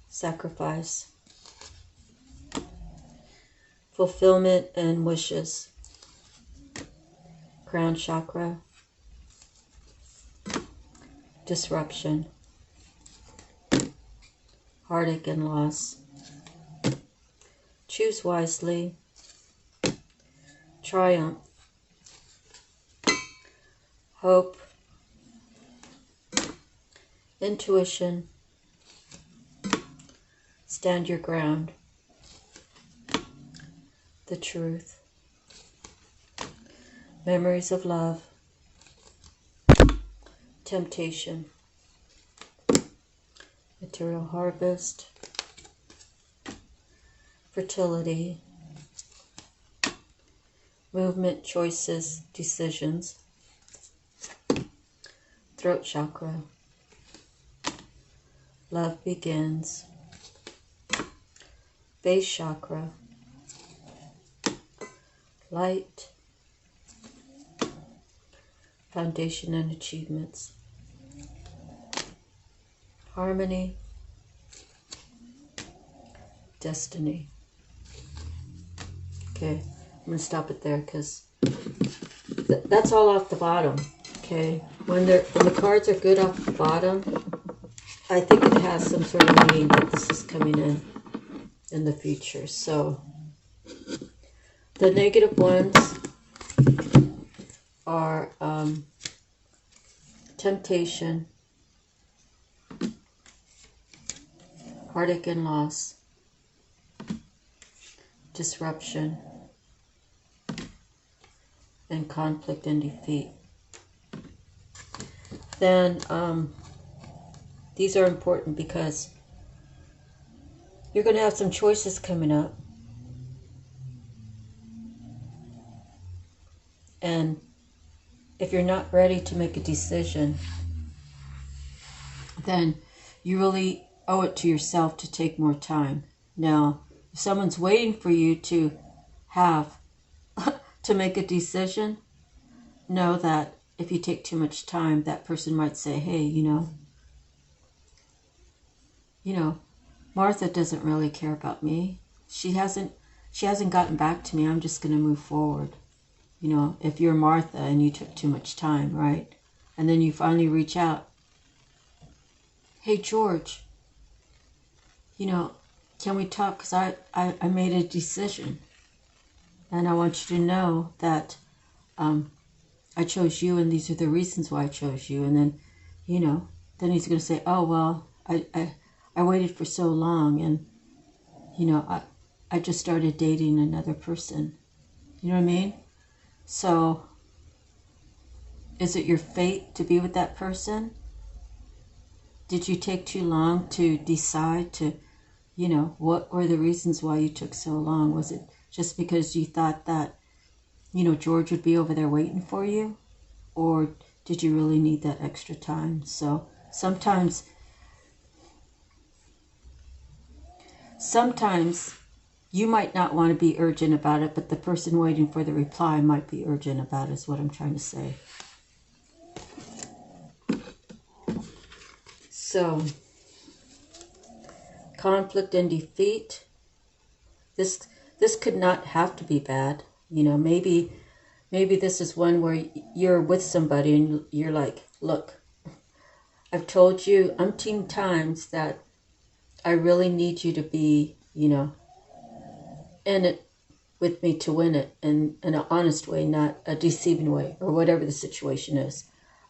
sacrifice, fulfillment and wishes, crown chakra, disruption, heartache and loss, choose wisely, triumph, hope, intuition, stand your ground, the truth, memories of love, temptation, material harvest, fertility, movement, choices, decisions, throat chakra, love begins, base chakra, light, foundation and achievements, harmony, destiny. Okay, I'm going to stop it there because that's all off the bottom. Okay, when the cards are good off the bottom, I think it has some sort of meaning that this is coming in the future. So the negative ones are temptation, heartache and loss, disruption, and conflict and defeat. Then these are important because you're going to have some choices coming up. And if you're not ready to make a decision, then you really owe it to yourself to take more time. Now, if someone's waiting for you to have to make a decision, know that if you take too much time, that person might say, hey, you know, Martha doesn't really care about me. She hasn't gotten back to me. I'm just going to move forward. You know, if you're Martha and you took too much time, right? And then you finally reach out. Hey, George, you know, can we talk? Because I made a decision. And I want you to know that I chose you and these are the reasons why I chose you. And then, you know, then he's going to say, oh, well, I waited for so long and, you know, I just started dating another person. You know what I mean? So, is it your fate to be with that person? Did you take too long to decide to, you know, what were the reasons why you took so long? Was it just because you thought that, you know, George would be over there waiting for you? Or did you really need that extra time? So, sometimes you might not want to be urgent about it, but the person waiting for the reply might be urgent about it, is what I'm trying to say. So, conflict and defeat. This could not have to be bad. You know, maybe this is one where you're with somebody and you're like, look, I've told you umpteen times that I really need you to be, you know, in it with me to win it in an honest way, not a deceiving way, or whatever the situation is.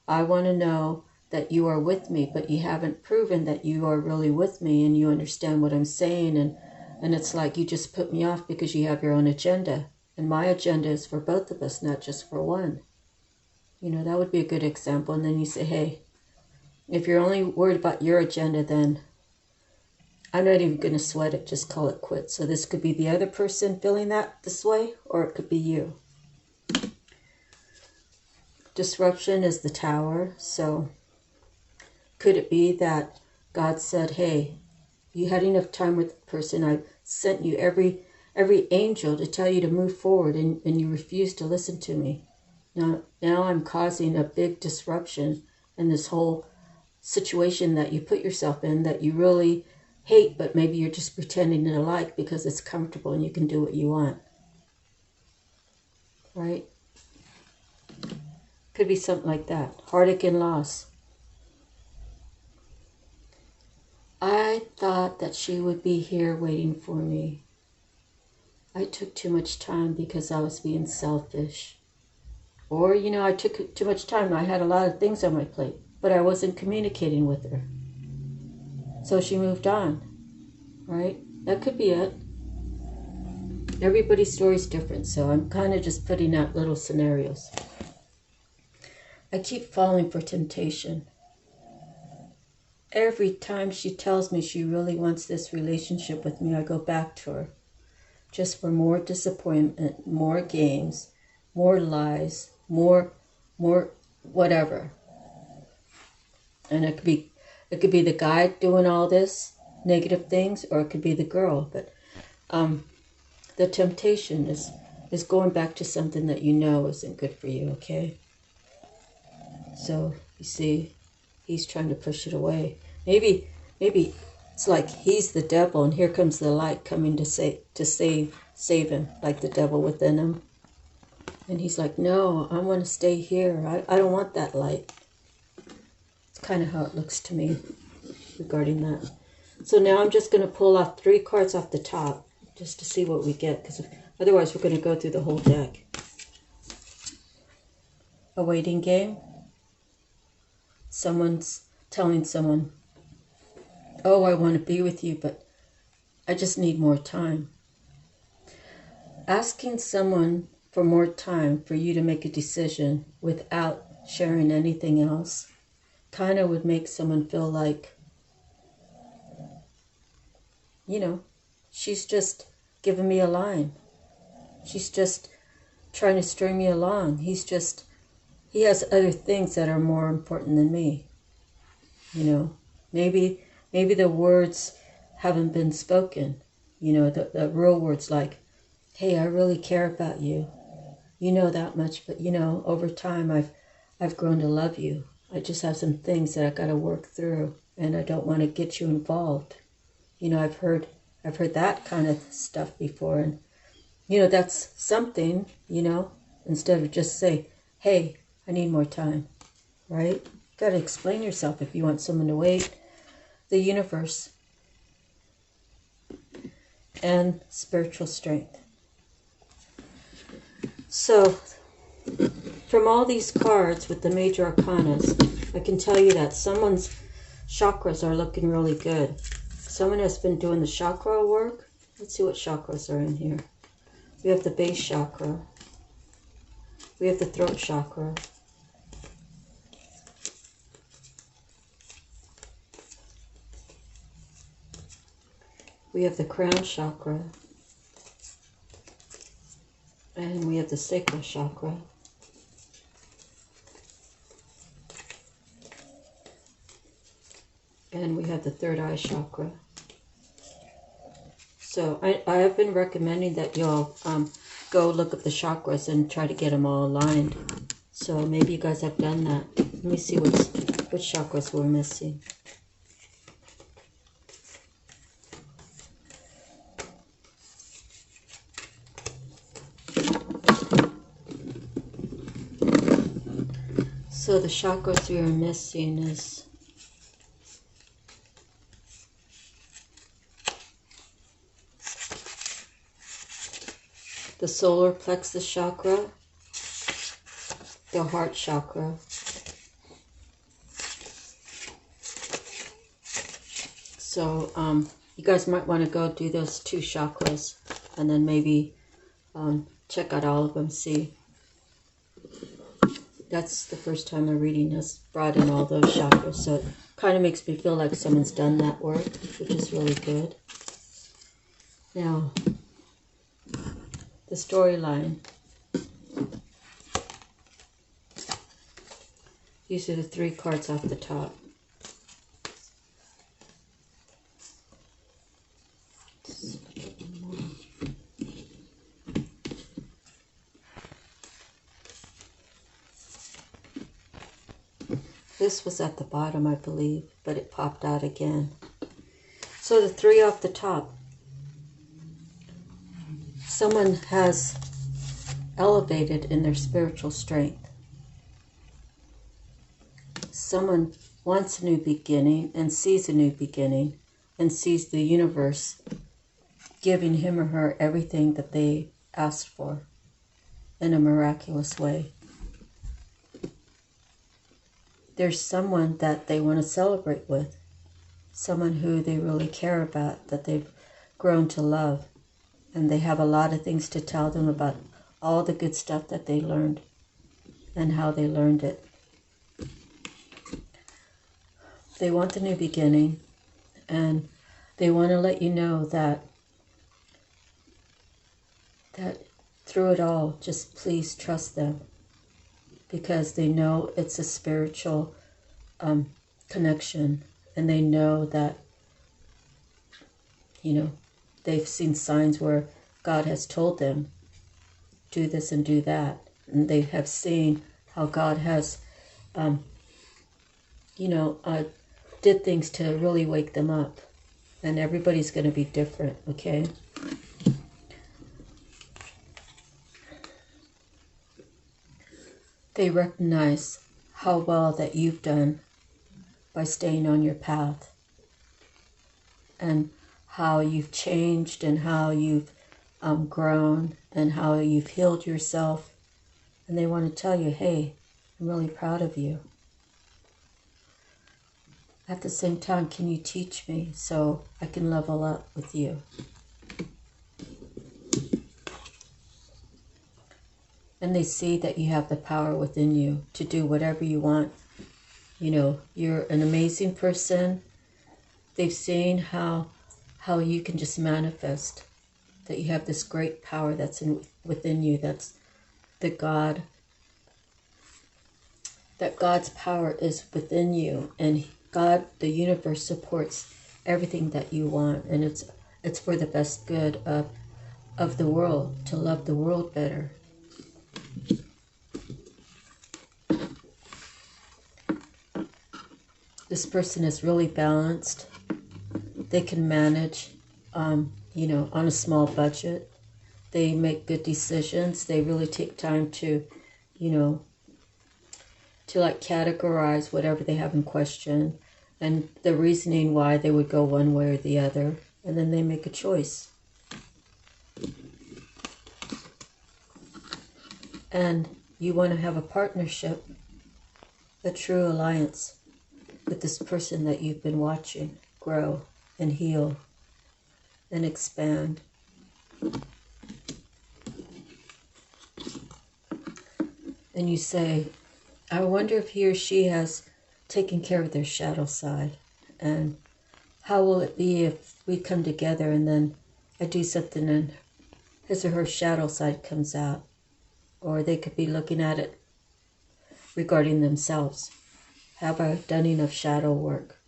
I want to know that you are with me, but you haven't proven that you are really with me and you understand what I'm saying. And it's like you just put me off because you have your own agenda. And my agenda is for both of us, not just for one. You know, that would be a good example. And then you say, hey, if you're only worried about your agenda, then I'm not even going to sweat it. Just call it quits. So this could be the other person feeling this way, or it could be you. Disruption is the Tower. So could it be that God said, hey, you had enough time with the person. I sent you every angel to tell you to move forward, and you refused to listen to me. Now I'm causing a big disruption in this whole situation that you put yourself in, that you really hate, but maybe you're just pretending to like because it's comfortable and you can do what you want. Right? Could be something like that. Heartache and loss. I thought that she would be here waiting for me. I took too much time because I was being selfish. Or, you know, I took too much time. I had a lot of things on my plate, but I wasn't communicating with her. So she moved on, right? That could be it. Everybody's story is different, so I'm kind of just putting out little scenarios. I keep falling for temptation. Every time she tells me she really wants this relationship with me, I go back to her. Just for more disappointment, more games, more lies, more whatever. And it could be the guy doing all this negative things, or it could be the girl. But the temptation is going back to something that you know isn't good for you, okay? So you see, he's trying to push it away. Maybe it's like he's the devil, and here comes the light coming to save him, like the devil within him. And he's like, no, I want to stay here. I don't want that light. It's kind of how it looks to me regarding that. So now I'm just going to pull off 3 cards off the top just to see what we get, because otherwise we're going to go through the whole deck. A waiting game. Someone's telling someone, oh, I want to be with you, but I just need more time. Asking someone for more time for you to make a decision without sharing anything else kind of would make someone feel like, you know, she's just giving me a line. She's just trying to string me along. He has other things that are more important than me. You know, maybe the words haven't been spoken. You know, the real words like, hey, I really care about you. You know that much, but you know, over time I've grown to love you. I just have some things that I got to work through, and I don't want to get you involved. You know, I've heard that kind of stuff before, and you know, that's something, you know, instead of just say, hey, I need more time, right? You got to explain yourself if you want someone to wait. The universe and spiritual strength. So, from all these cards with the major arcanas, I can tell you that someone's chakras are looking really good. Someone has been doing the chakra work. Let's see what chakras are in here. We have the base chakra. We have the throat chakra. We have the crown chakra. And we have the sacral chakra. And we have the third eye chakra. So I have been recommending that y'all go look up the chakras and try to get them all aligned. So maybe you guys have done that. Let me see which chakras we're missing. So the chakras we are missing is the solar plexus chakra, the heart chakra, so you guys might want to go do those 2 chakras, and then maybe check out all of them, see. That's the first time I'm reading this, brought in all those chakras, so it kind of makes me feel like someone's done that work, which is really good. Now, the storyline. These are the 3 cards off the top. This was at the bottom, I believe, but it popped out again. So the 3 off the top. Someone has elevated in their spiritual strength. Someone wants a new beginning and sees a new beginning and sees the universe giving him or her everything that they asked for in a miraculous way. There's someone that they want to celebrate with, someone who they really care about, that they've grown to love, and they have a lot of things to tell them about all the good stuff that they learned and how they learned it. They want the new beginning, and they want to let you know that through it all, just please trust them, because they know it's a spiritual connection, and they know that, you know, they've seen signs where God has told them, do this and do that. And they have seen how God has, did things to really wake them up. And everybody's going to be different, okay? They recognize how well that you've done by staying on your path, and how you've changed, and how you've grown, and how you've healed yourself. And they want to tell you, hey, I'm really proud of you. At the same time, can you teach me so I can level up with you? And they see that you have the power within you to do whatever you want. You know, you're an amazing person. They've seen how you can just manifest, that you have this great power that's within you, that's the God, that God's power is within you, and God, the universe, supports everything that you want, and it's for the best good of the world, to love the world better. This person is really balanced. They can manage, on a small budget. They make good decisions. They really take time to, to like categorize whatever they have in question and the reasoning why they would go one way or the other. And then they make a choice. And you want to have a partnership, a true alliance with this person that you've been watching grow and heal and expand. And you say, I wonder if he or she has taken care of their shadow side, and how will it be if we come together and then I do something and his or her shadow side comes out, or they could be looking at it regarding themselves. Have I done enough shadow work?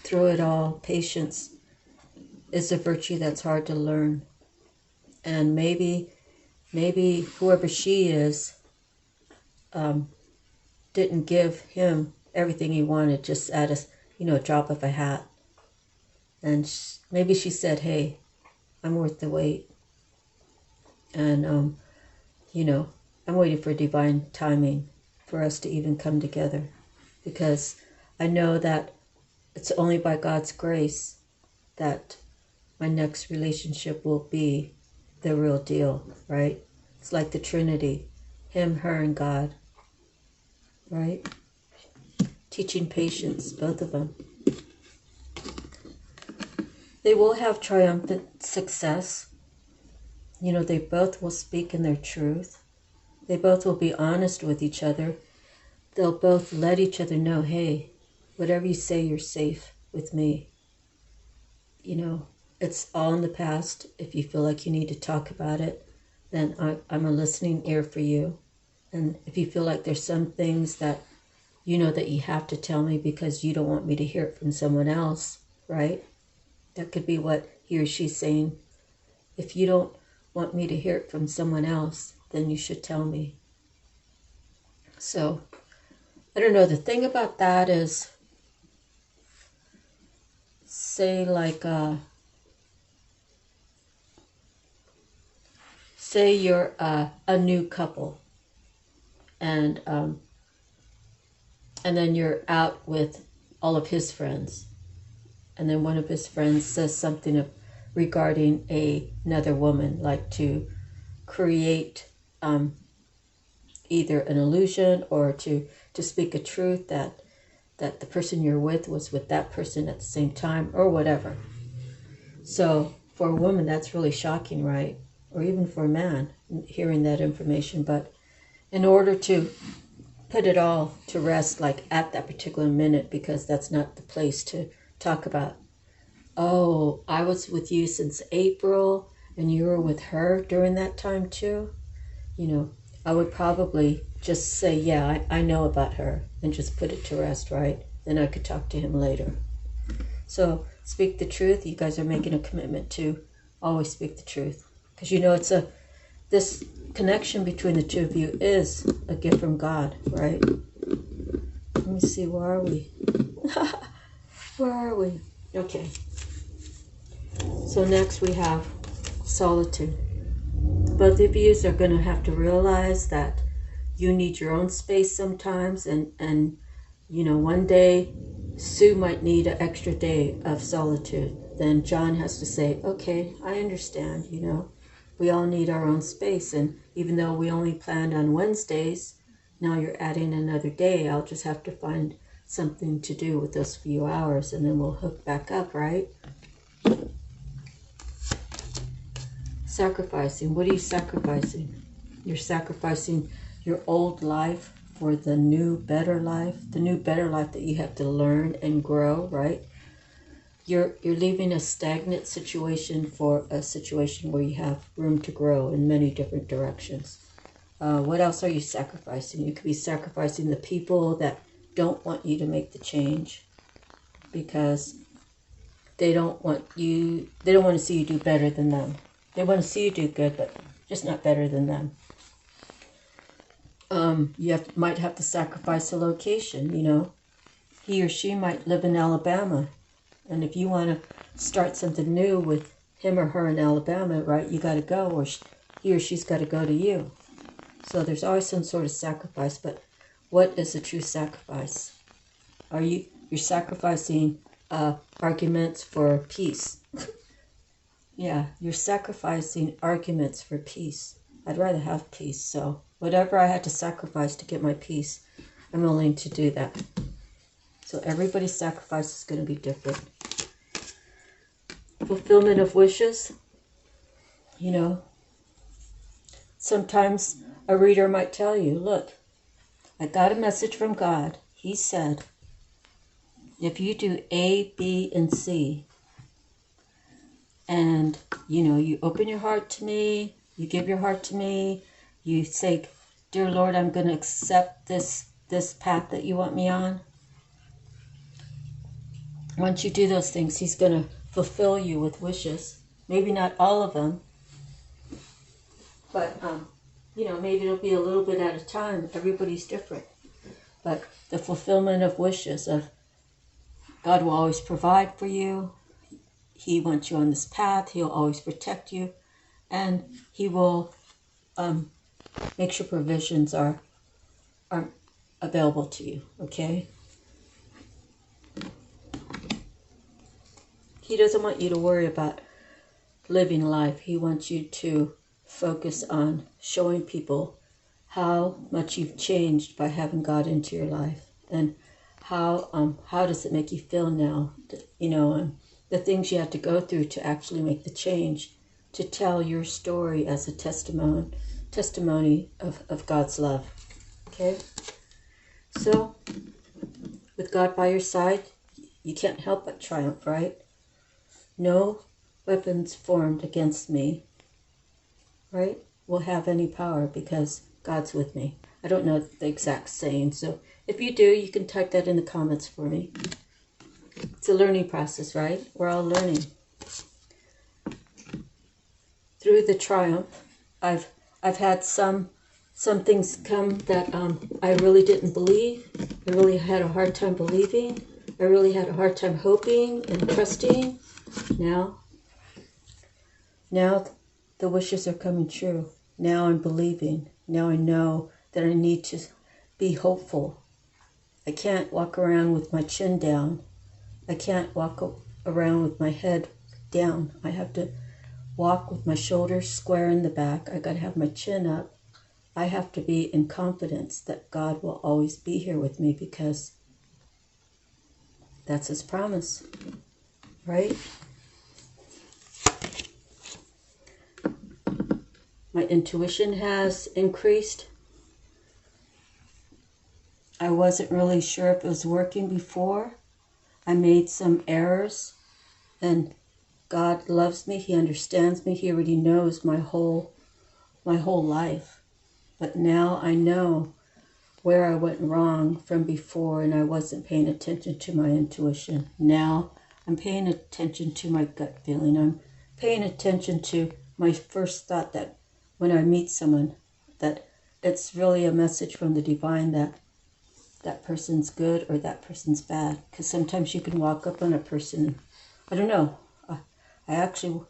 Through it all, patience is a virtue that's hard to learn. And maybe whoever she is didn't give him everything he wanted just at a drop of a hat. And maybe she said, hey, I'm worth the wait. And, I'm waiting for divine timing for us to even come together, because I know that it's only by God's grace that my next relationship will be the real deal, right? It's like the Trinity, him, her, and God, right? Teaching patience, both of them. They will have triumphant success. You know, they both will speak in their truth. They both will be honest with each other. They'll both let each other know, hey, whatever you say, you're safe with me. You know, it's all in the past. If you feel like you need to talk about it, then I'm a listening ear for you. And if you feel like there's some things that you know that you have to tell me because you don't want me to hear it from someone else, right? That could be what he or she's saying. If you don't want me to hear it from someone else, then you should tell me. So, I don't know. The thing about that is, say like, say you're a new couple, and then you're out with all of his friends, and then one of his friends says something regarding another woman, like to create either an illusion or to speak a truth that the person you're with was with that person at the same time or whatever. So for a woman, that's really shocking, right? Or even for a man, hearing that information. But in order to put it all to rest, like at that particular minute, because that's not the place to talk about, oh, I was with you since April and you were with her during that time too. You know, I would probably just say, yeah, I know about her, and just put it to rest, right? Then I could talk to him later. So speak the truth. You guys are making a commitment to always speak the truth. Because you know this connection between the two of you is a gift from God, right? Let me see, where are we? Where are we? Okay. So next we have solitude. Both of you are going to have to realize that you need your own space sometimes, and you know, one day Sue might need an extra day of solitude. Then John has to say, okay, I understand, you know. We all need our own space, and even though we only planned on Wednesdays, now you're adding another day. I'll just have to find something to do with those few hours, and then we'll hook back up, right? Sacrificing. What are you sacrificing? You're sacrificing your old life for the new, better life. The new, better life that you have to learn and grow, right? You're leaving a stagnant situation for a situation where you have room to grow in many different directions. What else are you sacrificing? You could be sacrificing the people that don't want you to make the change because they don't want to see you do better than them. They want to see you do good, but just not better than them. You might have to sacrifice a location, you know. He or she might live in Alabama. And if you want to start something new with him or her in Alabama, right, you got to go, or he or she's got to go to you. So there's always some sort of sacrifice, but what is a true sacrifice? You're sacrificing arguments for peace. Yeah, you're sacrificing arguments for peace. I'd rather have peace, so whatever I had to sacrifice to get my peace, I'm willing to do that. So everybody's sacrifice is going to be different. Fulfillment of wishes. You know, sometimes a reader might tell you, look, I got a message from God. He said, if you do A, B, and C, and, you know, you open your heart to me, you give your heart to me, you say, dear Lord, I'm going to accept this path that you want me on. Once you do those things, he's going to fulfill you with wishes. Maybe not all of them, but, you know, maybe it'll be a little bit at a time. Everybody's different. But the fulfillment of wishes of God will always provide for you. He wants you on this path. He'll always protect you. And he will make sure provisions are available to you, okay? He doesn't want you to worry about living life. He wants you to focus on showing people how much you've changed by having God into your life, and how does it make you feel now? You know, the things you had to go through to actually make the change, to tell your story as a testimony of God's love. Okay? So, with God by your side, you can't help but triumph, right? No weapons formed against me, right, will have any power because God's with me. I don't know the exact saying, so if you do, you can type that in the comments for me. It's a learning process, right? We're all learning. Through the triumph, I've had some things come that I really didn't believe. I really had a hard time believing. I really had a hard time hoping and trusting. Now the wishes are coming true. Now I'm believing. Now I know that I need to be hopeful. I can't walk around with my chin down. I can't walk around with my head down. I have to walk with my shoulders square in the back. I got to have my chin up. I have to be in confidence that God will always be here with me because that's His promise, right? My intuition has increased. I wasn't really sure if it was working before. I made some errors, and God loves me. He understands me. He already knows my whole life. But now I know where I went wrong from before, and I wasn't paying attention to my intuition. Now I'm paying attention to my gut feeling. I'm paying attention to my first thought that when I meet someone, that it's really a message from the divine that that person's good or that person's bad. Because sometimes you can walk up on a person, I don't know, I actually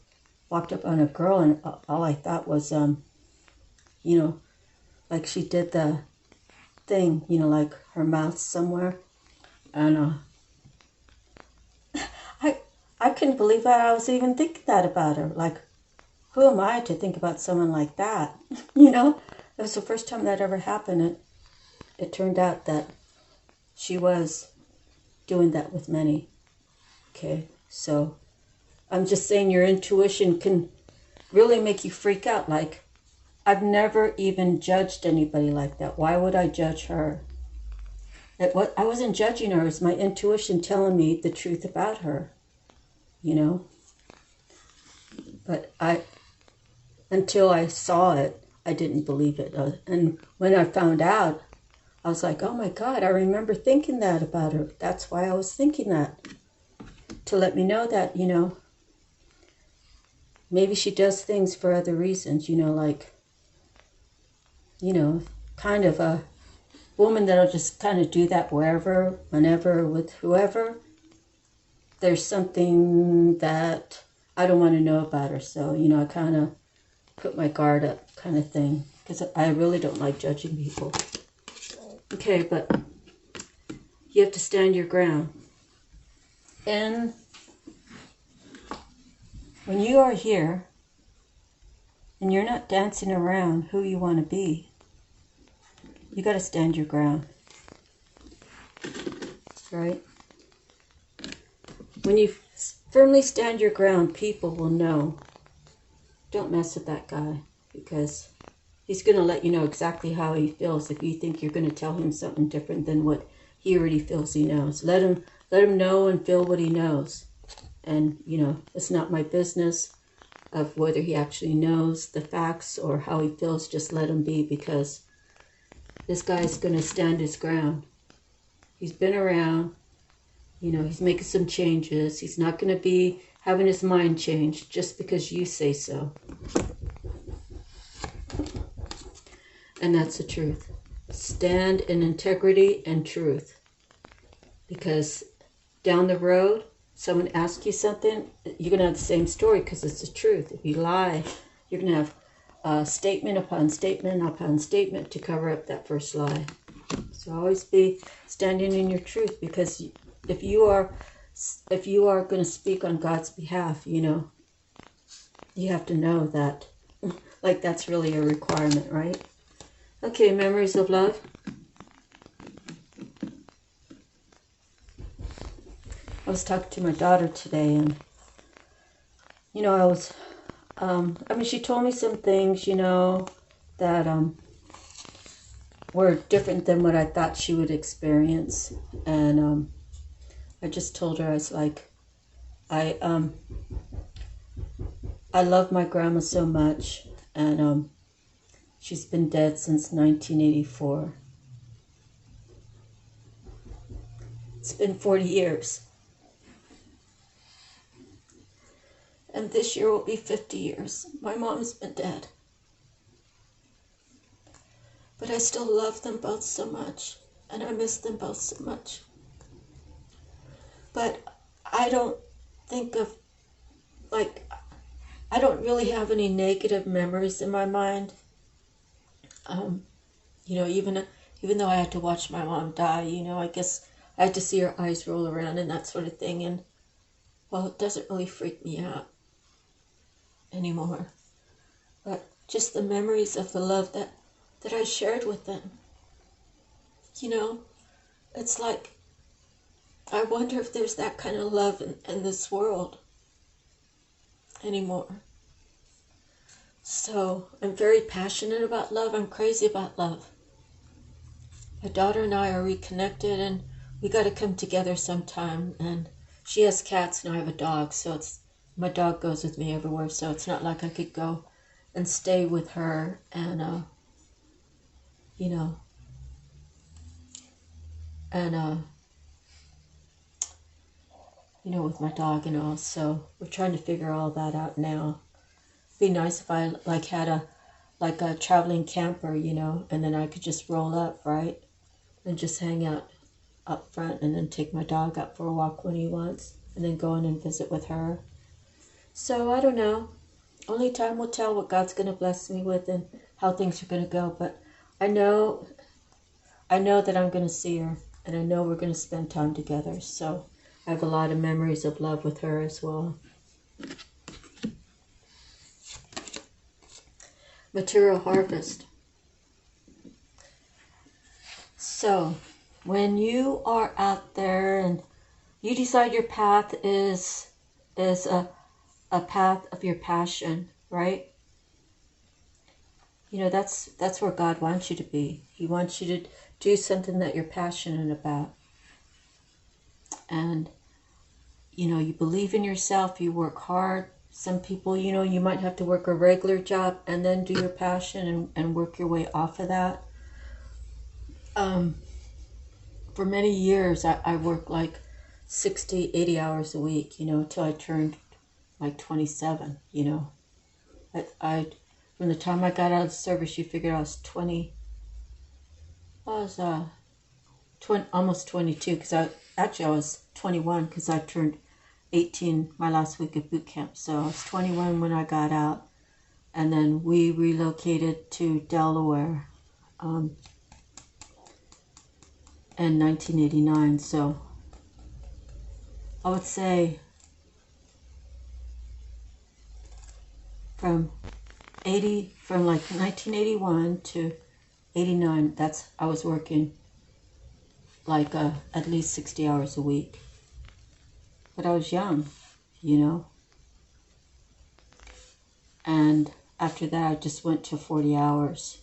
walked up on a girl and all I thought was, like she did the thing, like her mouth somewhere. And I couldn't believe that I was even thinking that about her. Like, who am I to think about someone like that? It was the first time that ever happened. It turned out that she was doing that with many. Okay, so I'm just saying your intuition can really make you freak out. Like, I've never even judged anybody like that. Why would I judge her? I wasn't judging her. It was my intuition telling me the truth about her, But until I saw it, I didn't believe it. And when I found out, I was like, oh my God, I remember thinking that about her. That's why I was thinking that. To let me know that, maybe she does things for other reasons, kind of a woman that'll just kind of do that wherever, whenever, with whoever. There's something that I don't want to know about her. So, I kind of put my guard up kind of thing. Because I really don't like judging people. Okay, but you have to stand your ground. And when you are here, and you're not dancing around who you want to be, you got to stand your ground. Right? When you firmly stand your ground, people will know. Don't mess with that guy, because he's going to let you know exactly how he feels if you think you're going to tell him something different than what he already feels he knows. Let him know and feel what he knows. And, it's not my business of whether he actually knows the facts or how he feels. Just let him be, because this guy's going to stand his ground. He's been around. He's making some changes. He's not going to be having his mind changed just because you say so. And that's the truth. Stand in integrity and truth. Because down the road, someone asks you something, you're going to have the same story because it's the truth. If you lie, you're going to have statement upon statement upon statement to cover up that first lie. So always be standing in your truth, because if you are going to speak on God's behalf, you have to know that, like, that's really a requirement, right? Okay, memories of love. I was talking to my daughter today, and you know, I was, I mean, she told me some things, you know, that were different than what I thought she would experience. And I just told her, I was like, I love my grandma so much, and she's been dead since 1984. It's been 40 years. And this year will be 50 years. My mom's been dead. But I still love them both so much, and I miss them both so much. But I don't think of, like, I don't really have any negative memories in my mind. You know, even though I had to watch my mom die, you know, I guess I had to see her eyes roll around and that sort of thing. And, well, it doesn't really freak me out anymore. But just the memories of the love that I shared with them. You know, it's like, I wonder if there's that kind of love in this world anymore. So I'm very passionate about love. I'm crazy about love. My daughter and I are reconnected, and we got to come together sometime. And she has cats and I have a dog, so my dog goes with me everywhere. So it's not like I could go and stay with her and you know, and you know, with my dog and all. So we're trying to figure all that out now. It'd be nice if I like had a traveling camper, you know, and then I could just roll up, right? And just hang out up front and then take my dog out for a walk when he wants and then go in and visit with her. So I don't know. Only time will tell what God's going to bless me with and how things are going to go. But I know that I'm going to see her, and I know we're going to spend time together. So I have a lot of memories of love with her as well. Material harvest. So when you are out there and you decide your path is a path of your passion, right? You know, that's where God wants you to be. He wants you to do something that you're passionate about. And, you know, you believe in yourself, you work hard. Some people, you know, you might have to work a regular job and then do your passion and work your way off of that. For many years, I worked like 60, 80 hours a week, you know, until I turned like 27, you know. I from the time I got out of the service, you figure I was 20. I was 20, almost 22, because I was 21 because I turned 18 my last week of boot camp. So I was 21 when I got out, and then we relocated to Delaware in 1989. So I would say from like 1981 to 89, I was working like at least 60 hours a week. But I was young, you know. And after that, I just went to 40 hours.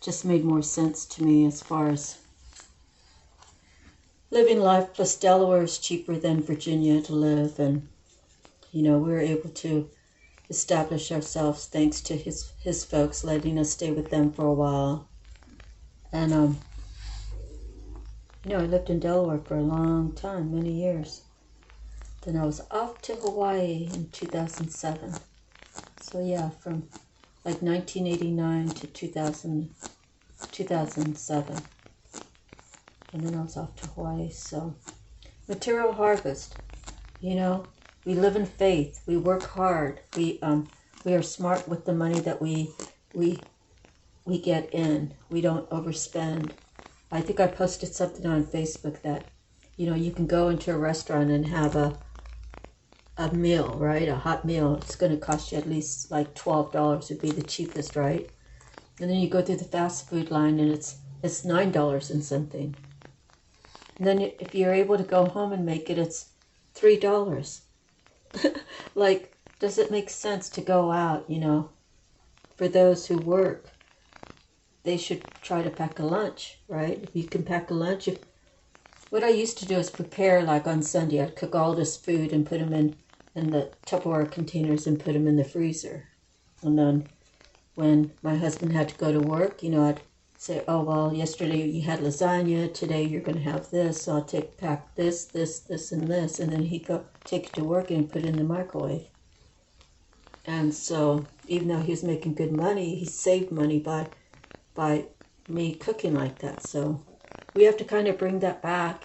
Just made more sense to me as far as living life. Plus Delaware is cheaper than Virginia to live. And, you know, we were able to establish ourselves thanks to his folks letting us stay with them for a while. And, you know, I lived in Delaware for a long time, many years. Then I was off to Hawaii in 2007. So yeah, from like 1989 to 2007. And then I was off to Hawaii. So material harvest, you know, we live in faith. We work hard. We are smart with the money that we get in. We don't overspend. I think I posted something on Facebook that, you know, you can go into a restaurant and have a meal, right? A hot meal. It's going to cost you at least like $12 would be the cheapest, right? And then you go through the fast food line and it's $9 and something. And then if you're able to go home and make it, it's $3. Like, does it make sense to go out, you know? For those who work, they should try to pack a lunch, right? If you can pack a lunch. What I used to do is prepare, like on Sunday, I'd cook all this food and put them in the Tupperware containers and put them in the freezer. And then when my husband had to go to work, you know, I'd say, oh, well, yesterday you had lasagna, today you're going to have this, so I'll pack this, and this, and then he'd go take it to work and put it in the microwave. And so, even though he was making good money, he saved money by me cooking like that. So, we have to kind of bring that back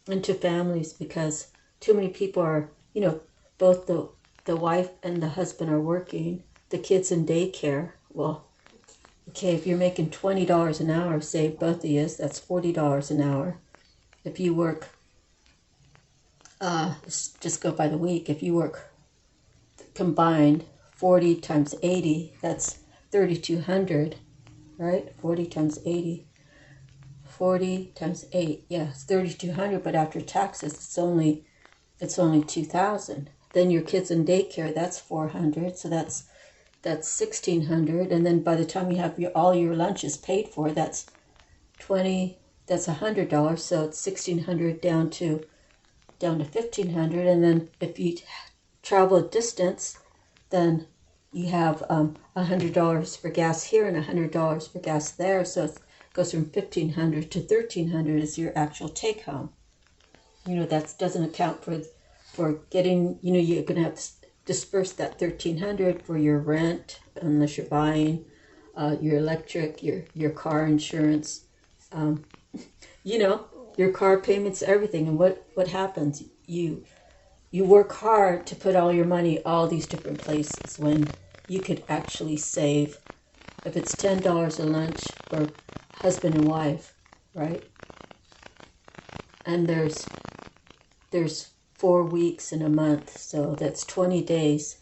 into families, because too many people are, you know, both the wife and the husband are working, the kids in daycare. Well, okay, if you're making $20 an hour, say both of you, that's $40 an hour. If you work, just go by the week, if you work combined 40 times 80, that's 3,200, right? 40 times 80. 40 times 8, yeah, it's 3,200, but after taxes, it's only 2,000. Then your kids in daycare, that's 400, so that's 1,600, and then by the time you have all your lunches paid for, that's $100, so it's 1,600 down to 1,500, and then if you travel a distance, then you have $100 for gas here and $100 for gas there, so it goes from 1,500 to 1,300 is your actual take home. You know, that doesn't account for getting, you know, you're going to have to disperse that 1,300 for your rent, unless you're buying, your electric, your car insurance, you know, your car payments, everything. And what happens? You work hard to put all your money all these different places when you could actually save, if it's $10 a lunch for husband and wife, right? And there's 4 weeks in a month, so that's 20 days.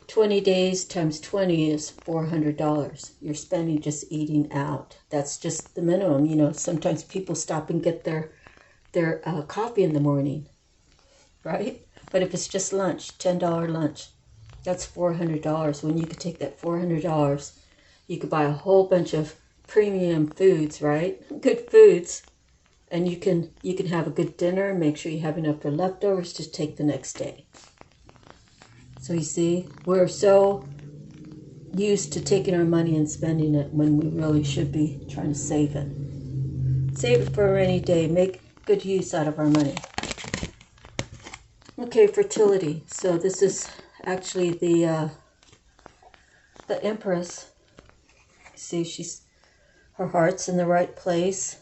20 days times 20 is $400. You're spending just eating out. That's just the minimum. You know, sometimes people stop and get their coffee in the morning, right? But if it's just lunch, $10 lunch, that's $400. When you could take that $400, you could buy a whole bunch of premium foods, right? Good foods. And you can have a good dinner, make sure you have enough for leftovers to take the next day. So you see, we're so used to taking our money and spending it when we really should be trying to save it. Save it for a rainy day. Make good use out of our money. Okay, fertility. So this is actually the Empress. See, her heart's in the right place.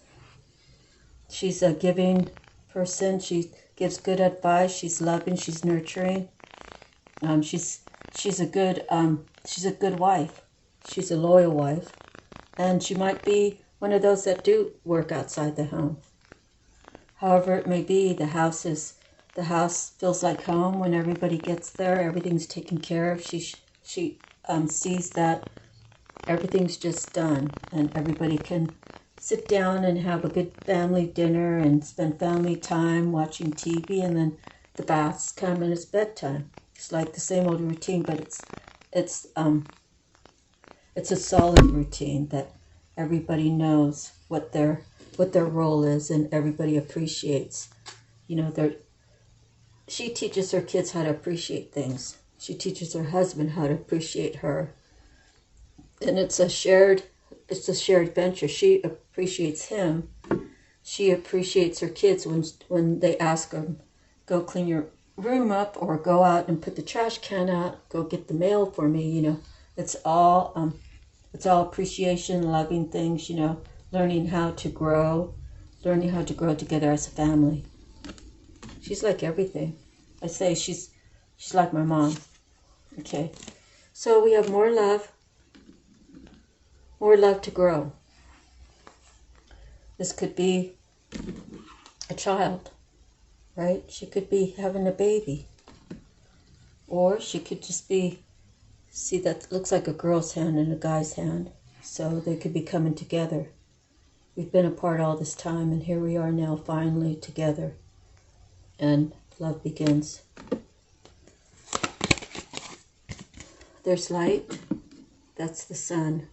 She's a giving person. She gives good advice. She's loving. She's nurturing. She's a good wife. She's a loyal wife, and she might be one of those that do work outside the home. However it may be, the house feels like home when everybody gets there. Everything's taken care of. She sees that everything's just done, and everybody can sit down and have a good family dinner and spend family time watching TV, and then the baths come and it's bedtime. It's like the same old routine, but it's a solid routine that everybody knows what their role is, and everybody appreciates. You know, she teaches her kids how to appreciate things. She teaches her husband how to appreciate her, and it's a shared venture. She appreciates him. She appreciates her kids when they ask her, go clean your room up, or go out and put the trash can out, go get the mail for me. You know, it's all appreciation, loving things, you know, learning how to grow together as a family. She's like everything. I say she's like my mom. Okay, so we have more love to grow. This could be a child, right? She could be having a baby. Or she could just be, see, that looks like a girl's hand and a guy's hand. So they could be coming together. We've been apart all this time, and here we are now finally together. And love begins. there's light. That's the sun.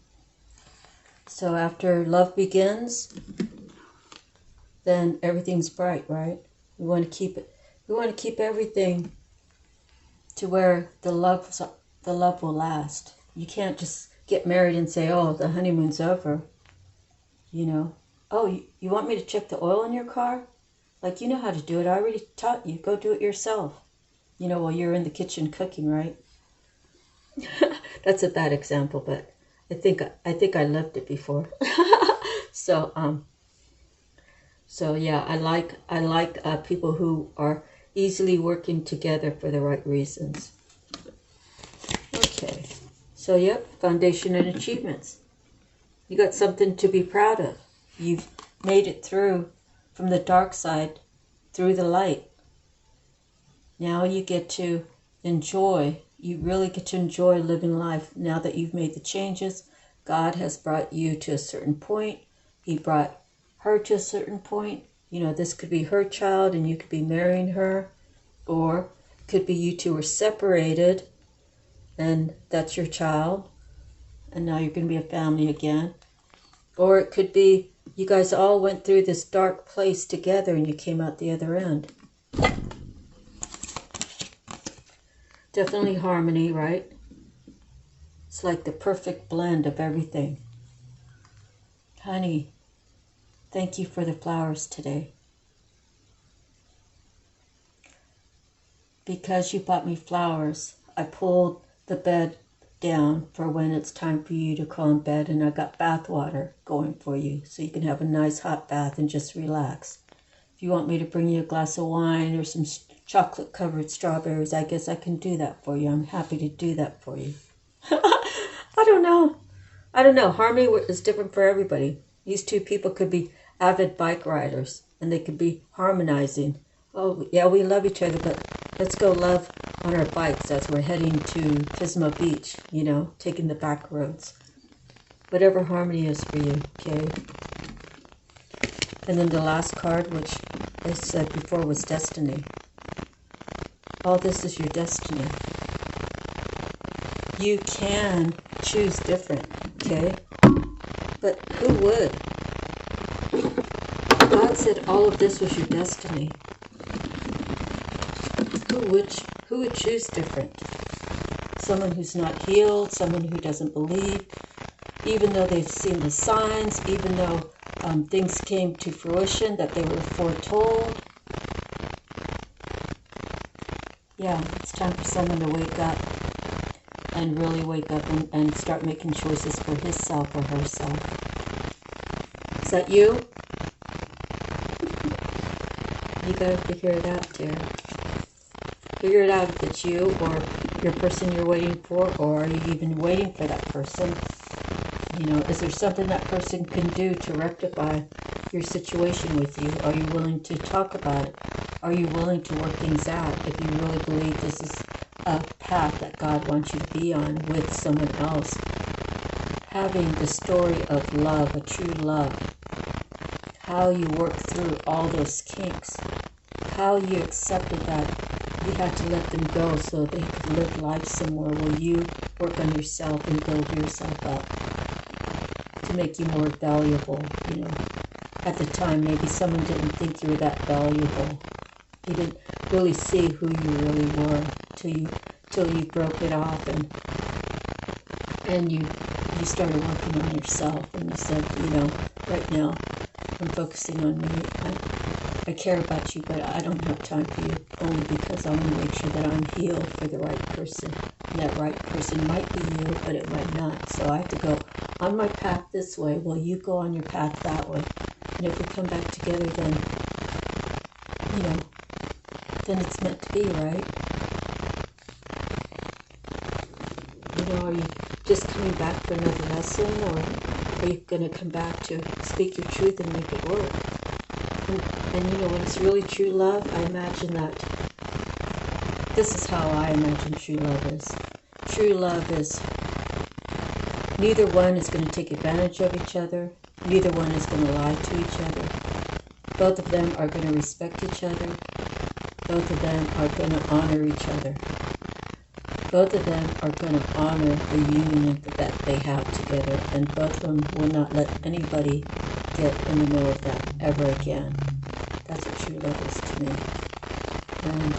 So after love begins, then everything's bright, right? We want to keep it. We want to keep everything to where the love will last. You can't just get married and say, "Oh, the honeymoon's over." You know, "Oh, you want me to check the oil in your car?" Like, you know how to do it. I already taught you. Go do it yourself. You know, while you're in the kitchen cooking, right? That's a bad example, but I think I lived it before. So yeah, I like people who are easily working together for the right reasons. Okay, so yep, foundation and achievements. You got something to be proud of. You've made it through from the dark side through the light. Now you get to enjoy. You really get to enjoy living life now that you've made the changes. God has brought you to a certain point. He brought her to a certain point. You know, this could be her child and you could be marrying her. Or it could be you two were separated and that's your child. And now you're going to be a family again. Or it could be you guys all went through this dark place together and you came out the other end. Definitely harmony, right? It's like the perfect blend of everything. Honey, thank you for the flowers today. Because you bought me flowers, I pulled the bed down for when it's time for you to crawl in bed, and I got bath water going for you so you can have a nice hot bath and just relax. If you want me to bring you a glass of wine or some chocolate covered strawberries, I guess I can do that for you. I'm happy to do that for you. I don't know. Harmony is different for everybody. These two people could be avid bike riders and they could be harmonizing. Oh, yeah, we love each other, but let's go love on our bikes as we're heading to Pismo Beach, you know, taking the back roads. Whatever harmony is for you, okay? And then the last card, which I said before was destiny. All this is your destiny. You can choose different, okay? But who would? God said all of this was your destiny. Who would choose different? Someone who's not healed, someone who doesn't believe, even though they've seen the signs, even though things came to fruition that they were foretold. Yeah, it's time for someone to wake up and really wake up and start making choices for himself or herself. Is that you? You gotta figure it out, dear. Figure it out if it's you or your person you're waiting for, or are you even waiting for that person? You know, is there something that person can do to rectify your situation with you? Are you willing to talk about it? Are you willing to work things out if you really believe this is a path that God wants you to be on with someone else? Having the story of love, a true love. How you work through all those kinks. How you accepted that you had to let them go so they could live life somewhere where you work on yourself and build yourself up to make you more valuable. You know, at the time, maybe someone didn't think you were that valuable. You didn't really see who you really were till you broke it off and you started working on yourself, and you said, you know, right now I'm focusing on me. I care about you, but I don't have time for you, only because I want to make sure that I'm healed for the right person. And that right person might be you, but it might not. So I have to go on my path this way. Well, you go on your path that way. And if we come back together, then, you know, then it's meant to be, right? You know, are you just coming back for another lesson, or are you going to come back to speak your truth and make it work? And you know, when it's really true love, I imagine that this is how I imagine true love is. True love is neither one is going to take advantage of each other. Neither one is going to lie to each other. Both of them are going to respect each other. Both of them are going to honor each other. both of them are going to honor the union that they have together, and both of them will not let anybody get in the middle of that ever again. That's what true love is to me. And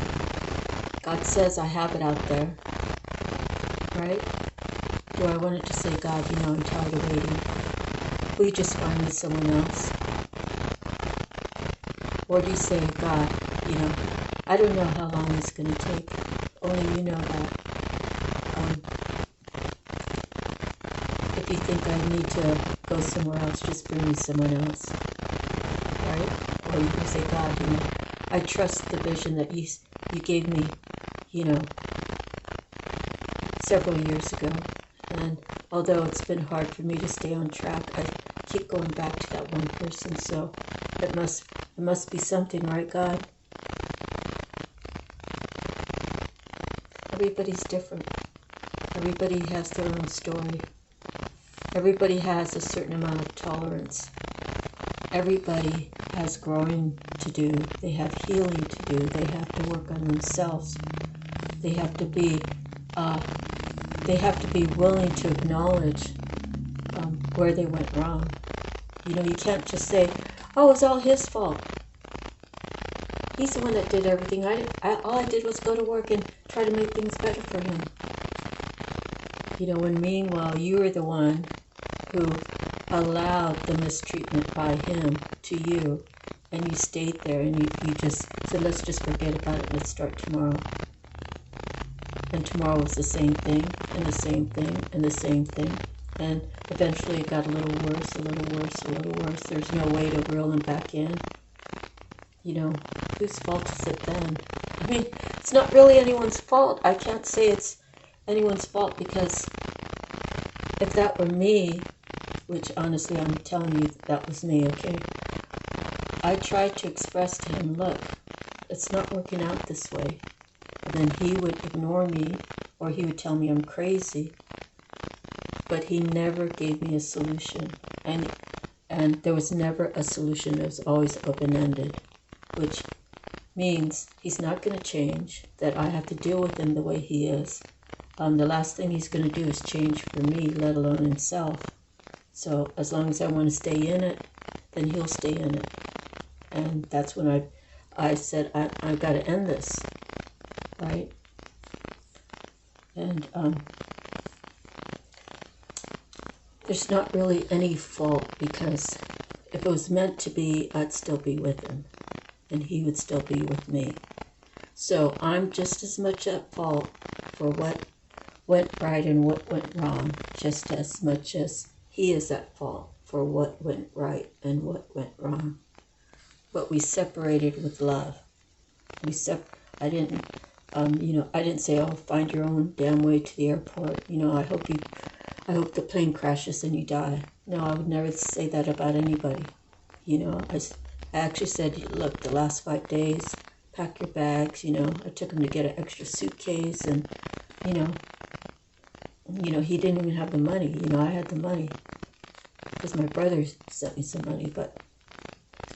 God says I have it out there, right? Do I want it to say, God, I'm tired of waiting. Will you just find me someone else? Or do you say, God, I don't know how long it's going to take. Only you know that. If you think I need to go somewhere else, just bring me someone else. Right? Or you can say, God, I trust the vision that you gave me, several years ago. And although it's been hard for me to stay on track, I keep going back to that one person. So it must be something, right, God? Everybody's different. Everybody has their own story. Everybody has a certain amount of tolerance. Everybody has growing to do. They have healing to do. They have to work on themselves. They have to be willing to acknowledge where they went wrong. You can't just say, "Oh, it's all his fault. He's the one that did everything. All I did was go to work and try to make things better for him." When meanwhile you were the one who allowed the mistreatment by him to you, and you stayed there, and you just said, "Let's just forget about it. Let's start tomorrow." And tomorrow was the same thing, and the same thing, and the same thing. And eventually it got a little worse, a little worse, a little worse. There's no way to reel them back in. Whose fault is it then? I mean, it's not really anyone's fault. I can't say it's anyone's fault, because if that were me, which honestly I'm telling you that was me, okay? I tried to express to him, look, it's not working out this way. And then he would ignore me, or he would tell me I'm crazy. But he never gave me a solution. And there was never a solution. It was always open-ended, which means he's not going to change, that I have to deal with him the way he is. The last thing he's going to do is change for me, let alone himself. So as long as I want to stay in it, then he'll stay in it. And that's when I said, I've got to end this, right? And there's not really any fault, because if it was meant to be, I'd still be with him, and he would still be with me. So I'm just as much at fault for what went right and what went wrong, just as much as he is at fault for what went right and what went wrong. But we separated with love. I didn't say, "Oh, find your own damn way to the airport. I hope the plane crashes and you die." No, I would never say that about anybody. I actually said, "Look, the last 5 days, pack your bags." I took him to get an extra suitcase, and he didn't even have the money. I had the money because my brother sent me some money. But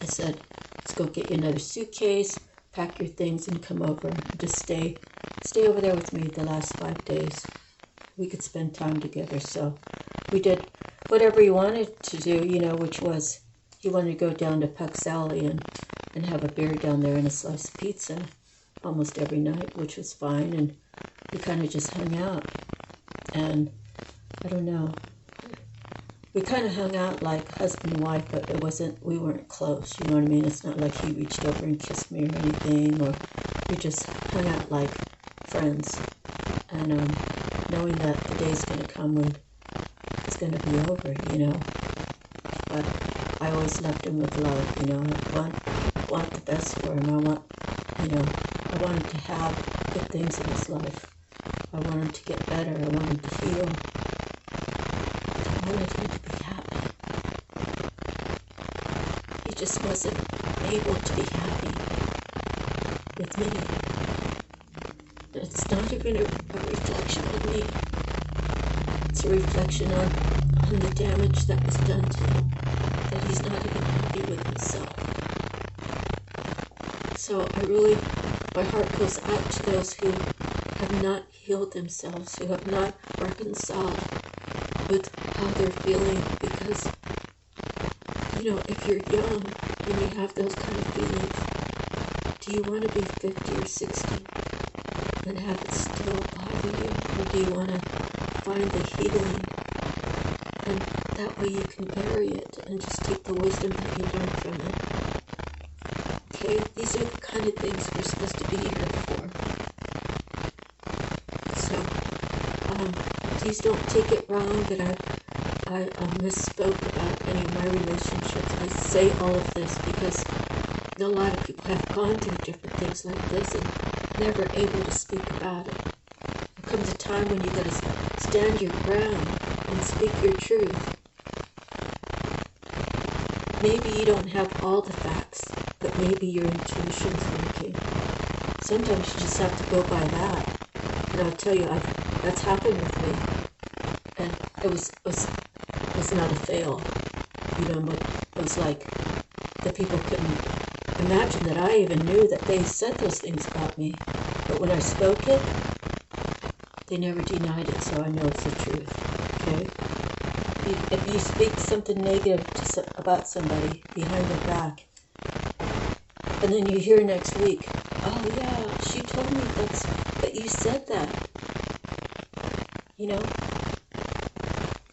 I said, "Let's go get you another suitcase, pack your things, and come over. Just stay over there with me the last 5 days. We could spend time together." So we did whatever he wanted to do, which was he wanted to go down to Puck's Alley and have a beer down there and a slice of pizza almost every night, which was fine. And we kind of just hung out. And I don't know, we kind of hung out like husband and wife, but we weren't close, you know what I mean? It's not like he reached over and kissed me or anything, or we just hung out like friends. And knowing that the day's going to come when it's going to be over, But I always loved him with love, I want the best for him. I want him to have good things in his life. I want him to get better. I want him to heal. I wanted him to be happy. He just wasn't able to be happy with me. It's not even a reflection on me. It's a reflection on the damage that was done to him, that he's not even happy with himself. So my heart goes out to those who have not healed themselves, who have not reconciled with how they're feeling. Because, you know, if you're young and you have those kind of feelings, do you want to be 50 or 60 and have it still bother you? Or do you want to find the healing? And that way you can bury it and just take the wisdom that you learned from it. Okay, these are the kind of things we're supposed to be here for. So, please don't take it wrong that I misspoke about any of my relationships. I say all of this because a lot of people have gone through different things like this and never able to speak about it. There comes a time when you gotta stand your ground and speak your truth. Maybe you don't have all the facts, but maybe your intuition's working. Sometimes you just have to go by that. And I'll tell you, that's happened with me. And it was not a fail. You know, but it was like the people couldn't imagine that I even knew that they said those things about me. But when I spoke it, they never denied it, so I know it's the truth. Okay? If you speak something negative about somebody behind their back, and then you hear next week, oh yeah, she told me that you said that. You know?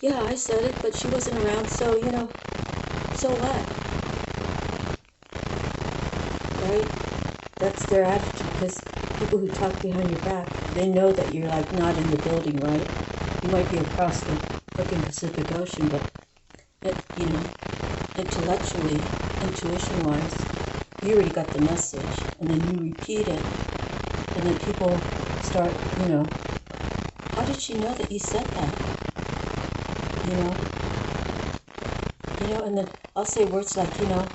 Yeah, I said it, but she wasn't around, so, you know, so what? Right? That's their attitude, because people who talk behind your back, they know that you're like not in the building, right? You might be across the fucking Pacific Ocean, but, you know, intellectually, intuition-wise, you already got the message, and then you repeat it, and then people start, you know, how did she know that you said that? You know, and then I'll say words like, you know,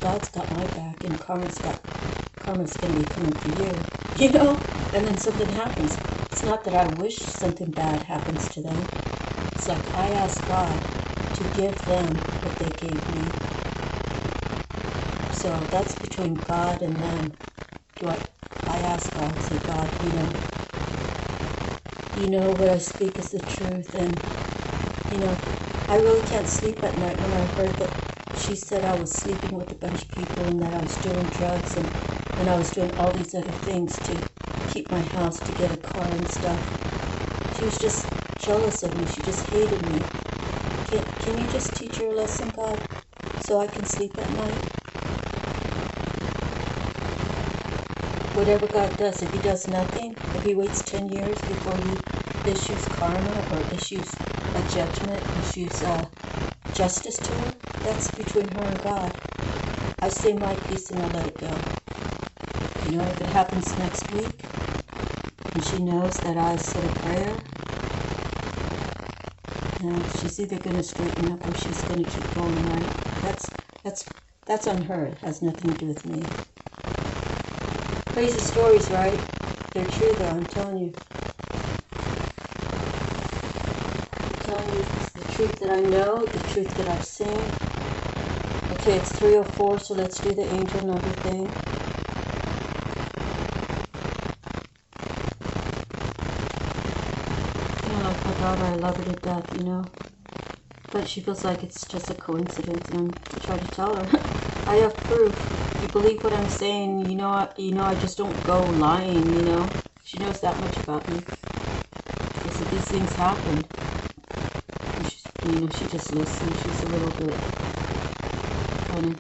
God's got my back, and karma's gonna be coming for you, you know, and then something happens. It's not that I wish something bad happens to them. It's like I ask God to give them what they gave me. So that's between God and them. I ask God, say, God, you know what I speak is the truth, and, you know, I really can't sleep at night when I heard that she said I was sleeping with a bunch of people and that I was doing drugs and I was doing all these other things to keep my house, to get a car and stuff. She was just jealous of me. She just hated me. Can you just teach her a lesson, God, so I can sleep at night? Whatever God does, if he does nothing, if he waits 10 years before he issues karma or issues a judgment, issues justice to her, that's between her and God. I say my piece and I let it go. You know, if it happens next week, and she knows that I said a prayer, and she's either going to straighten up or she's going to keep going, right? That's on her. It has nothing to do with me. Crazy stories, right? They're true though, I'm telling you. I'm telling you, it's the truth that I know, the truth that I've seen. Okay, it's 3:04, so let's do the angel number thing. Oh my daughter, I love her to death, you know. But she feels like it's just a coincidence, and I try to tell her, I have proof. You believe what I'm saying, you know, I just don't go lying, you know. She knows that much about me. I said these things happened. And she just listens. She's a little bit kind of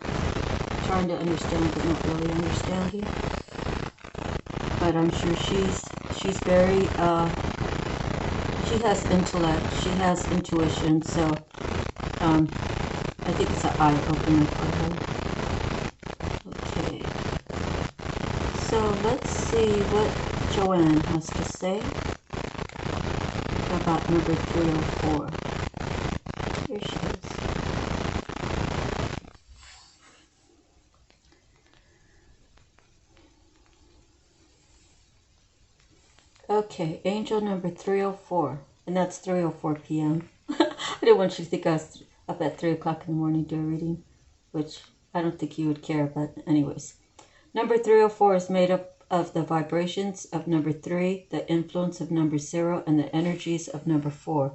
trying to understand, but not really understanding. But I'm sure she's very, she has intellect, she has intuition, so I think it's an eye-opener for her. Okay, so let's see what Joanne has to say about number 304. Here she is. Okay, angel number 304, and that's 3:04 p.m. I didn't want you to think I was up at 3 o'clock in the morning doing a reading, which I don't think you would care, but anyways. Number 304 is made up of the vibrations of number 3, the influence of number 0, and the energies of number 4.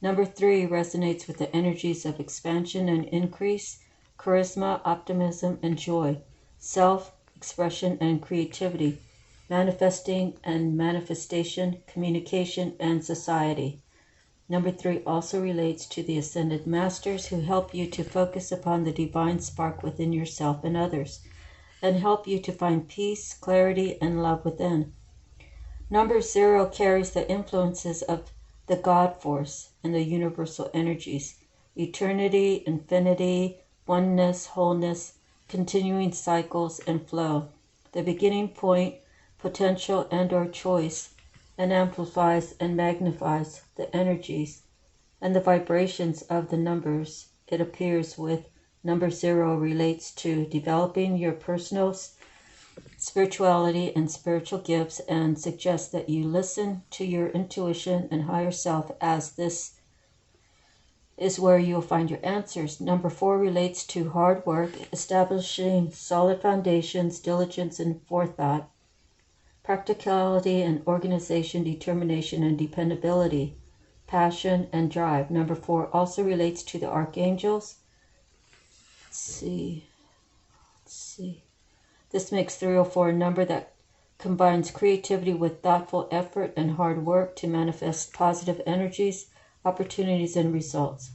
Number 3 resonates with the energies of expansion and increase, charisma, optimism, and joy, self-expression and creativity, manifesting and manifestation, communication, and society. Number 3 also relates to the Ascended Masters who help you to focus upon the divine spark within yourself and others, and help you to find peace, clarity, and love within. Number 0 carries the influences of the God force and the universal energies, eternity, infinity, oneness, wholeness, continuing cycles, and flow, the beginning point, potential, and/or choice, and amplifies and magnifies the energies and the vibrations of the numbers it appears with. Number 0 relates to developing your personal spirituality and spiritual gifts and suggests that you listen to your intuition and higher self, as this is where you'll find your answers. Number 4 relates to hard work, establishing solid foundations, diligence and forethought, practicality and organization, determination and dependability, passion and drive. Number 4 also relates to the archangels. Let's see. This makes 304 a number that combines creativity with thoughtful effort and hard work to manifest positive energies, opportunities, and results.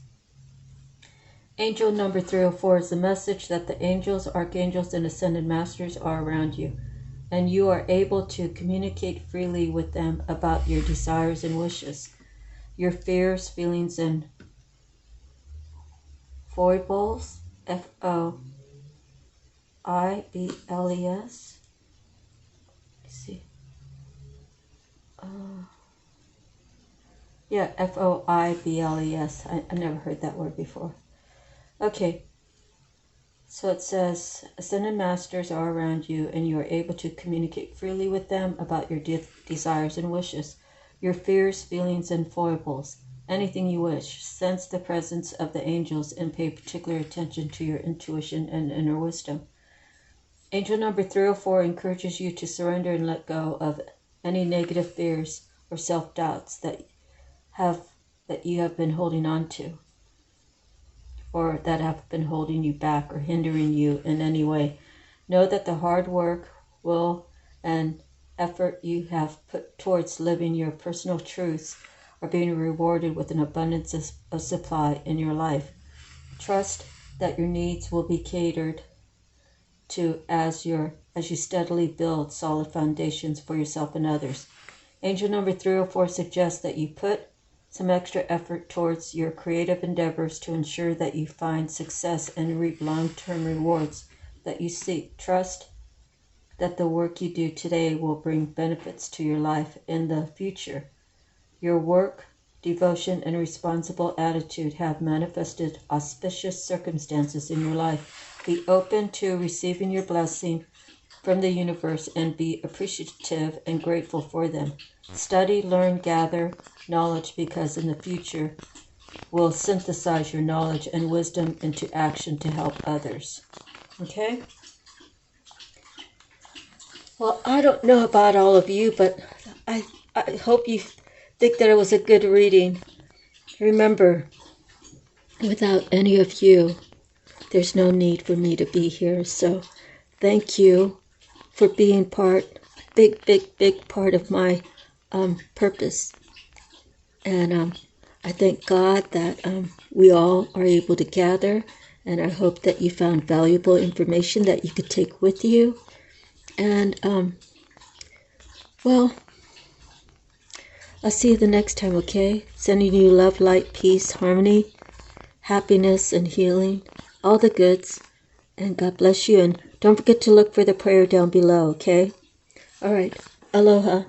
Angel number 304 is the message that the angels, archangels, and ascended masters are around you, and you are able to communicate freely with them about your desires and wishes, your fears, feelings, and foibles, F-O-I-B-L-E-S. See. Yeah, F-O-I-B-L-E-S. I never heard that word before. Okay. So it says, Ascended Masters are around you, and you are able to communicate freely with them about your desires and wishes, your fears, feelings, and foibles, anything you wish. Sense the presence of the angels and pay particular attention to your intuition and inner wisdom. Angel number 304 encourages you to surrender and let go of any negative fears or self-doubts that you have been holding on to, or that have been holding you back or hindering you in any way. Know that the hard work, will, and effort you have put towards living your personal truths are being rewarded with an abundance of supply in your life. Trust that your needs will be catered to as you steadily build solid foundations for yourself and others. Angel number 304 suggests that you put some extra effort towards your creative endeavors to ensure that you find success and reap long-term rewards that you seek. Trust that the work you do today will bring benefits to your life in the future. Your work, devotion, and responsible attitude have manifested auspicious circumstances in your life. Be open to receiving your blessing from the universe and be appreciative and grateful for them. Study, learn, gather knowledge, because in the future will synthesize your knowledge and wisdom into action to help others. Okay? Well, I don't know about all of you, but I hope you think that it was a good reading. Remember, without any of you, there's no need for me to be here. So thank you for being big part of my purpose. And I thank God that we all are able to gather. And I hope that you found valuable information that you could take with you. And, well, I'll see you the next time, okay? Sending you love, light, peace, harmony, happiness, and healing. All the goods. And God bless you. And don't forget to look for the prayer down below, okay? All right. Aloha.